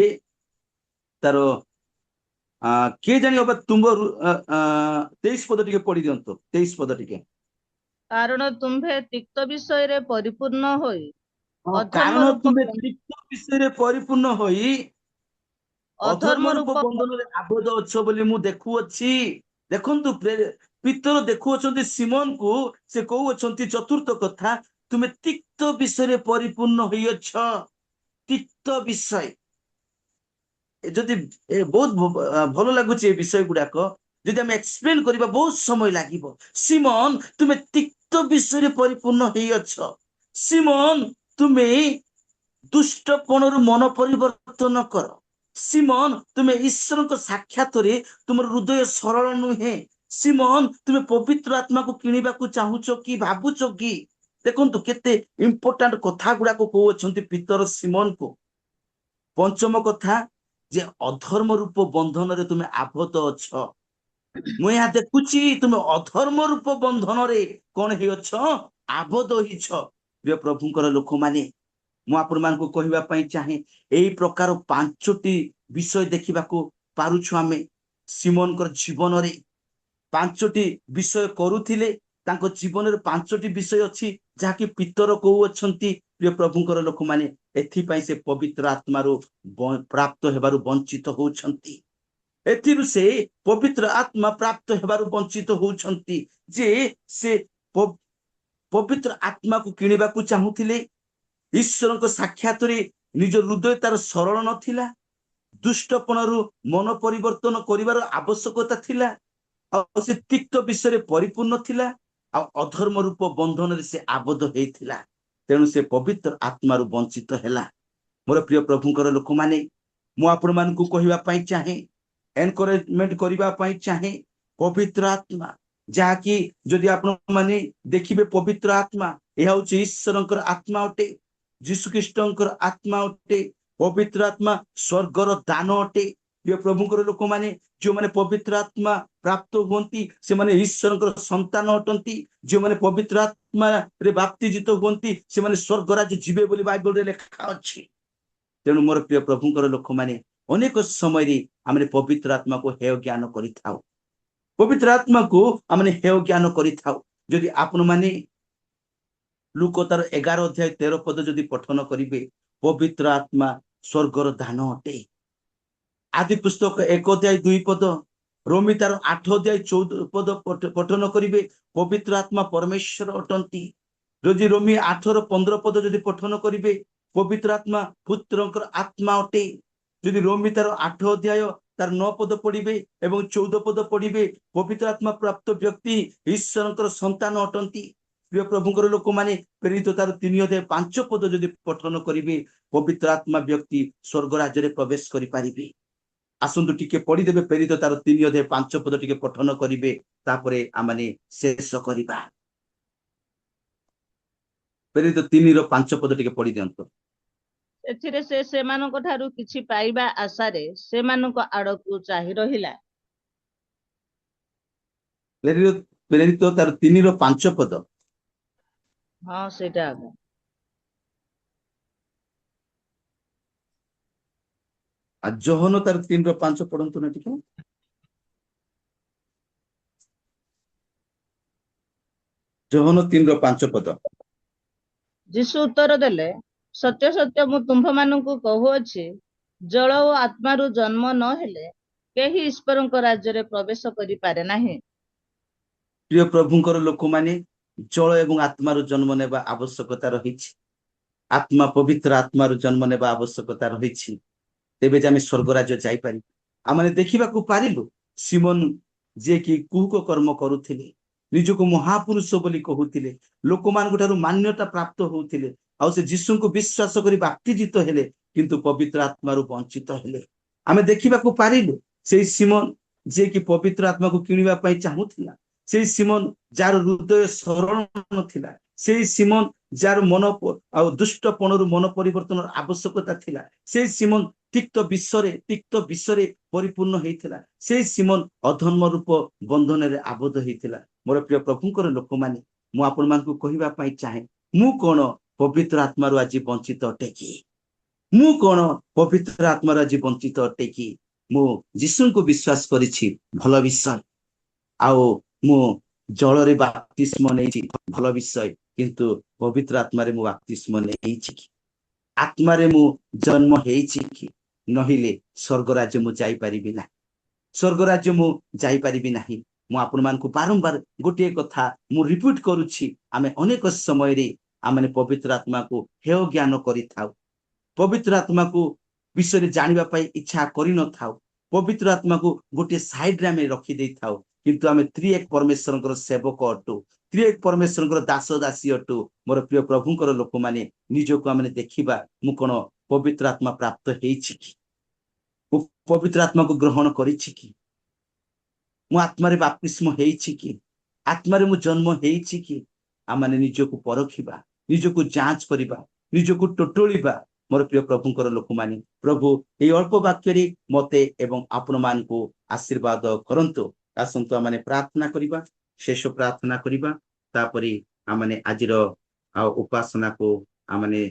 तार किए जानी अब तुम 23 पद टिके पढ़ी दियंतो 23 पद टिके କାରଣ ତୁମ୍ଭେ ତିକ୍ତ ବିଷୟରେ ପରିପୂର୍ଣ୍ଣ ହୋଇ कारण ଅଧର୍ମ तुम्हें ରୂପ तिक्त विषय परिपूर्ण होई अधर्म ଅଧର୍ମ रूप ରୂପ बंधन रे आबद्ध अछ बोली मु देखु अछि देखंतु पितर देखु अछंती सिमोन को से कहउ अछंती चतुर्थ कथा तुम्हें तिक्त विषय परिपूर्ण होई अछ तिक्त विषय जदि बहुत भल लागुची ए विषय गुडाक जदि हम एक्सप्लेन करिबा बहुत समय लागिबो सिमोन तुम्हें तिक्त विषय परिपूर्ण होई अछ सिमोन तुम्हें दुष्टपणरु मन परिवर्तन कर सिमोन तुम्हें ईश्वर को साक्षात रे तुम हृदय सरल नुहे सिमोन तुम्हें पवित्र आत्मा को किणवा को चाहूच कि भाबुच कि देखंतु केते इंपोर्टेंट कथा गुडा को कहउछंती पितर सिमोन को पंचम कथा जे अधर्म रूप बंधन रे तुम्हें आबद्ध अछ मु या देखुची तुम्हें अधर्म रूप बंधन रे कोन हे अछ आबद्ध हिछ प्रिय प्रभुଙ୍କର ଲୋକମାନେ मु आपण मान को कहबा पई चाहे एई प्रकार पांचटी विषय देखिबा को पारुछु आमे सिमोन कर जीवन रे पांचटी विषय करूथिले तांको जीवन रे पांचटी विषय अछि जाकी पितर कहउ अछंती प्रिय प्रभुଙ୍କର ଲୋକମାନେ एथि पई से पवित्र आत्मारो प्राप्त हेबारु वंचित होउछंती एथिरु से पवित्र आत्मा प्राप्त हेबारु वंचित होउछंती जे से पवित्र आत्मा को किणवा को चाहूथिले ईश्वर को साक्षात रे निज हृदय तार सरल नथिला दुष्टपणरु मन परिवर्तन करिवार आवश्यकता थिला आ से तिक्त विषय परिपूर्ण थिला आ अधर्म रूप बंधन रे से आबद्ध हेथिला तेणु से पवित्र आत्मा रु वंचित हैला मोर प्रिय प्रभुଙ୍କର ଲୋକମାନେ मु आपण मान को कहिबा पई चाहे एनकरेजमेंट करिबा पई चाहे पवित्र आत्मा जाकी जदि आपण माने देखिबे पवित्र आत्मा ए होछि ईश्वरଙ୍କର आत्मा अटे जीशु ख्रीष्टଙ୍କର आत्मा अटे पवित्र आत्मा स्वर्गर दान अटे प्रिय प्रभुଙ୍କର ଲୋକମାନେ जो माने पवित्र आत्मा प्राप्त होंती से माने ईश्वरଙ୍କର संतान अटंती जो माने पवित्र आत्मा रे बाप्तिजित होंती से माने स्वर्ग राज्य जीवे बोली बाइबल रे लिखा अछि तेणु मोर प्रिय प्रभुଙ୍କର ଲୋକମାନେ अनेक समय रे हमने पवित्र आत्मा को हेय ज्ञान करिथाउ पवित्र आत्मा को हमने हेय ज्ञान करिथाउ जदि आपण माने लूक तार 11 अध्याय 13 पद जदि पठन करिवे पवित्र आत्मा स्वर्गर दान अटे आदि पुस्तक 1 अध्याय 2 पद रोमी तार 8 अध्याय 14 पद पठन करिवे पवित्र आत्मा परमेश्वर अटंती ଯଦି ରୋମୀ 8:15 ପଦ ଯଦି ପଠନ କରିବେ ପବିତ୍ର ଆତ୍ମା ପୁତ୍ରଙ୍କର ଆତ୍ମା ଅଟେ। ଯଦି ରୋମୀ ତାର 8 ଅଧ୍ୟାୟ ତାର 9 ପଦ ପଢିବେ ଏବଂ 14 ପଦ ପଢିବେ ପବିତ୍ର ଆତ୍ମା ପ୍ରାପ୍ତ ବ୍ୟକ୍ତି ଈଶ୍ୱରଙ୍କର ସନ୍ତାନ ଅଟନ୍ତି। ପ୍ରିୟ ପ୍ରଭୁଙ୍କର ଲୋକମାନେ ପ୍ରେରିତ ତାର 3 ଅଧ୍ୟାୟ 5 ପଦ ଯଦି ପଠନ କରିବେ ପବିତ୍ର ଆତ୍ମା ବ୍ୟକ୍ତି ସ୍ୱର୍ଗ ରାଜ୍ୟରେ ପ୍ରବେଶ କରିପାରିବେ। ଆସନ୍ତୁ ଟିକେ ପଢିଦେବେ ପ୍ରେରିତ ତାର 3 ଅଧ୍ୟାୟ 5 ପଦ ଟିକେ ପଠନ କରିବେ, ତାପରେ ଆମେ ଶେଷ କରିବା। ପ୍ରେରିତ 3:5 ପଦ ଟିକେ ପଢି ଦିଅନ୍ତୁ। ଏଥିରେ ସେ ସେମାନଙ୍କ ଠାରୁ କିଛି ପାଇବା ଆଶାରେ ସେମାନଙ୍କ ଆଡକୁ ଚାହିଁ ରହିଲା। ପ୍ରେରିତ ତାର 3:5 ପଦ। ହଁ ସେଇଟା ଆଗ। ଆଉ ଯୋହନ ତାର 3:5 ପଢନ୍ତୁ ନା ଟିକେ। ଯୋହନ 3:5 ପଦ। ଯୀଶୁ ଉତ୍ତର ଦେଲେ, ସତ୍ୟ ସତ୍ୟ ମୁଁ ତୁମ୍ଭମାନଙ୍କୁ କହୁଅଛି, ଜଳ ଓ ଆତ୍ମାରୁ ଜନ୍ମ ନ ହେଲେ କେହି ଈଶ୍ୱରଙ୍କ ରାଜ୍ୟରେ ପ୍ରବେଶ କରିପାରେ ନାହିଁ। ପ୍ରିୟ ପ୍ରଭୁଙ୍କର ଲୋକମାନେ ଜଳ ଏବଂ ଆତ୍ମାରୁ ଜନ୍ମ ନେବା ଆବଶ୍ୟକତା ରହିଛି। ଆତ୍ମା ପବିତ୍ର ଆତ୍ମାରୁ ଜନ୍ମ ନେବା ଆବଶ୍ୟକତା ରହିଛି, ତେବେ ଯେ ଆମେ ସ୍ୱର୍ଗ ରାଜ୍ୟ ଯାଇପାରିବୁ। ଆମେ ଦେଖିବାକୁ ପାରିଲୁ ସିମୋନ ଯିଏକି କୁହୁକ କର୍ମ କରୁଥିଲେ, ନିଜକୁ ମହାପୁରୁଷ ବୋଲି କହୁଥିଲେ, ଲୋକମାନଙ୍କ ଠାରୁ ମାନ୍ୟତା ପ୍ରାପ୍ତ ହଉଥିଲେ, ଆଉ ସେ ଯୀଶୁଙ୍କୁ ବିଶ୍ୱାସ କରି ବାପ୍ତିଜିତ ହେଲେ, କିନ୍ତୁ ପବିତ୍ର ଆତ୍ମାରୁ ବଞ୍ଚିତ ହେଲେ। ଆମେ ଦେଖିବାକୁ ପାରିଲୁ ସେଇ ସିମୋନ ଯିଏକି ପବିତ୍ର ଆତ୍ମାକୁ କିଣିବା ପାଇଁ ଚାହୁଁଥିଲା, ସେଇ ସିମୋନ ଯାହାର ହୃଦୟ ସରଳ ନଥିଲା, ସେଇ ସିମୋନ ଯାହାର ମନ ଆଉ ଦୁଷ୍ଟପଣରୁ ମନ ପରିବର୍ତ୍ତନର ଆବଶ୍ୟକତା ଥିଲା, ସେଇ ସିମୋନ ତିକ୍ତ ବିଷରେ ପରିପୂର୍ଣ୍ଣ ହେଇଥିଲା, ସେଇ ସିମୋନ ଅଧର୍ମ ରୂପ ବନ୍ଧନରେ ଆବଦ୍ଧ ହେଇଥିଲା। ମୋର ପ୍ରିୟ ପ୍ରଭୁଙ୍କର ଲୋକମାନେ, ମୁଁ ଆପଣମାନଙ୍କୁ କହିବା ପାଇଁ ଚାହେଁ, ମୁଁ କଣ ପବିତ୍ର ଆତ୍ମାରୁ ଆଜି ବଞ୍ଚିତ ଅଟେ କି? ମୁଁ କଣ ପବିତ୍ର ଆତ୍ମାରୁ ଆଜି ବଞ୍ଚିତ ଅଟେ କି? ମୁଁ ଯୀଶୁଙ୍କୁ ବିଶ୍ୱାସ କରିଛି, ଭଲ ବିଷୟ। ଆଉ ମୁଁ ଜଳରେ ବାପ୍ତିସ୍ମ ନେଇଛି, ଭଲ ବିଷୟ। କିନ୍ତୁ ପବିତ୍ର ଆତ୍ମାରେ ମୁଁ ବାପ୍ତିସ୍ମ ନେଇଛି କି? ଆତ୍ମାରେ ମୁଁ ଜନ୍ମ ହେଇଛି କି? ନହେଲେ ସ୍ୱର୍ଗ ରାଜ୍ୟ ମୁଁ ଯାଇପାରିବି ନାହିଁ। ସ୍ୱର୍ଗ ରାଜ୍ୟ ମୁଁ ଯାଇପାରିବି ନାହିଁ। ମୁଁ ଆପଣମାନଙ୍କୁ ବାରମ୍ବାର ଗୋଟିଏ କଥା ମୁଁ ରିପିଟ୍ କରୁଛି, ଆମେ ଅନେକ ସମୟରେ ଆମେ ପବିତ୍ର ଆତ୍ମାକୁ ହେୟ ଜ୍ଞାନ କରିଥାଉ, ପବିତ୍ର ଆତ୍ମାକୁ ବିଷୟରେ ଜାଣିବା ପାଇଁ ଇଚ୍ଛା କରିନଥାଉ, ପବିତ୍ର ଆତ୍ମାକୁ ଗୋଟିଏ ସାଇଡରେ ଆମେ ରଖିଦେଇଥାଉ। କିନ୍ତୁ ଆମେ ତ୍ରିଏକ ପରମେଶ୍ୱରଙ୍କର ସେବକ ଅଟୁ, ତ୍ରିଏକ ପରମେଶ୍ୱରଙ୍କର ଦାସ ଦାସୀ ଅଟୁ। ମୋର ପ୍ରିୟ ପ୍ରଭୁଙ୍କର ଲୋକମାନେ, ନିଜକୁ ଆମେ ଦେଖିବା, ମୁଁ କଣ ପବିତ୍ର ଆତ୍ମା ପ୍ରାପ୍ତ ହେଇଛି କି? ମୁଁ ପବିତ୍ର ଆତ୍ମାକୁ ଗ୍ରହଣ କରିଛି କି? ମୁଁ ଆତ୍ମାରେ ବାପ୍ତିସ୍ମ ହେଇଛି କି? ଆତ୍ମାରେ ମୁଁ ଜନ୍ମ ହେଇଛି କି? ଆମେ ନିଜକୁ ପରଖିବା, ନିଜକୁ ଯାଞ୍ଚ କରିବା, ନିଜକୁ ଟଟୋଳିବା। ମୋର ପ୍ରିୟ ପ୍ରଭୁଙ୍କର ଲୋକମାନେ, ପ୍ରଭୁ ଏଇ ଅଳ୍ପ ବାକ୍ୟରେ ମତେ ଏବଂ ଆପଣମାନଙ୍କୁ ଆଶୀର୍ବାଦ କରନ୍ତୁ। ଆସନ୍ତୁ ଆମେ ପ୍ରାର୍ଥନା କରିବା, ଶେଷ ପ୍ରାର୍ଥନା କରିବା, ତାପରେ ଆମେ ଆଜିର ଉପାସନାକୁ ଆମେ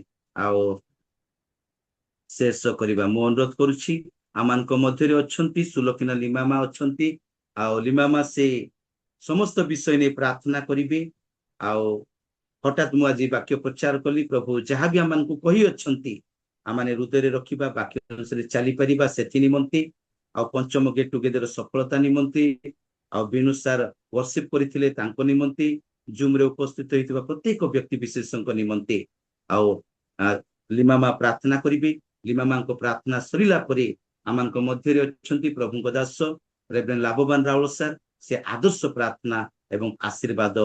ଶେଷ କରିବା। ମୁଁ ଅନୁରୋଧ କରୁଛି, ଆମମାନଙ୍କ ମଧ୍ୟରେ ଅଛନ୍ତି ସୁଲକ୍ଷଣା ଲିମାମା ଅଛନ୍ତି, ଆଉ ଲିମାମା ସେ ସମସ୍ତ ବିଷୟ ନେଇ ପ୍ରାର୍ଥନା କରିବେ। ଆଉ ହଠାତ୍ ମୁଁ ଆଜି ବାକ୍ୟ ପ୍ରଚାର କଲି, ପ୍ରଭୁ ଯାହା ବି ଆମମାନଙ୍କୁ କହିଅଛନ୍ତି ଆମେ ହୃଦୟରେ ରଖିବା, ବାକ୍ୟ ଅନୁସାରେ ଚାଲିପାରିବା, ସେଥି ନିମନ୍ତେ। ଆଉ ପଞ୍ଚମ ଗେଟ୍ ଟୁଗେଦର ସଫଳତା ନିମନ୍ତେ, ଆଉ ବିନୁ ସାର୍ ବର୍ଷିପ କରିଥିଲେ ତାଙ୍କ ନିମନ୍ତେ, ଜୁମ୍ ରେ ଉପସ୍ଥିତ ହୋଇଥିବା ପ୍ରତ୍ୟେକ ବ୍ୟକ୍ତି ବିଶେଷଙ୍କ ନିମନ୍ତେ। ଆଉ ଲିମାମା ପ୍ରାର୍ଥନା କରିବେ। ଲିମାମାଙ୍କ ପ୍ରାର୍ଥନା ସରିଲା ପରେ ଆମଙ୍କ ମଧ୍ୟରେ ଅଛନ୍ତି ପ୍ରଭୁଙ୍କ ଦାସ ରେଭରେଣ୍ଡ ଲାଭବାନ ରାଉଳ ସାର୍, ସେ ଆଦର୍ଶ ପ୍ରାର୍ଥନା ଏବଂ ଆଶୀର୍ବାଦ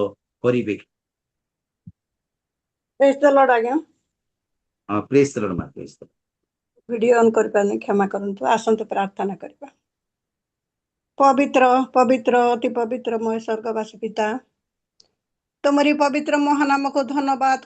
କରିବେ। ପ୍ରେଜ୍ ଦ ଲର୍ଡ। ଆଜ୍ଞା ପ୍ରେଜ୍ ଦ ଲର୍ଡ ମା, ପ୍ରେଜ୍ ଦ ଲର୍ଡ। ଭିଡିଓ ଅନ୍ କରିପାରୁନି, କ୍ଷମା କରନ୍ତୁ। ଆସନ୍ତୁ ପ୍ରାର୍ଥନା କରିବା। ପବିତ୍ର ପବିତ୍ର ଅତି ପବିତ୍ରମୟ ସ୍ୱର୍ଗବାସୀ ପିତା, ତୁମରି ପବିତ୍ର ମହାନାମକୁ ଧନ୍ୟବାଦ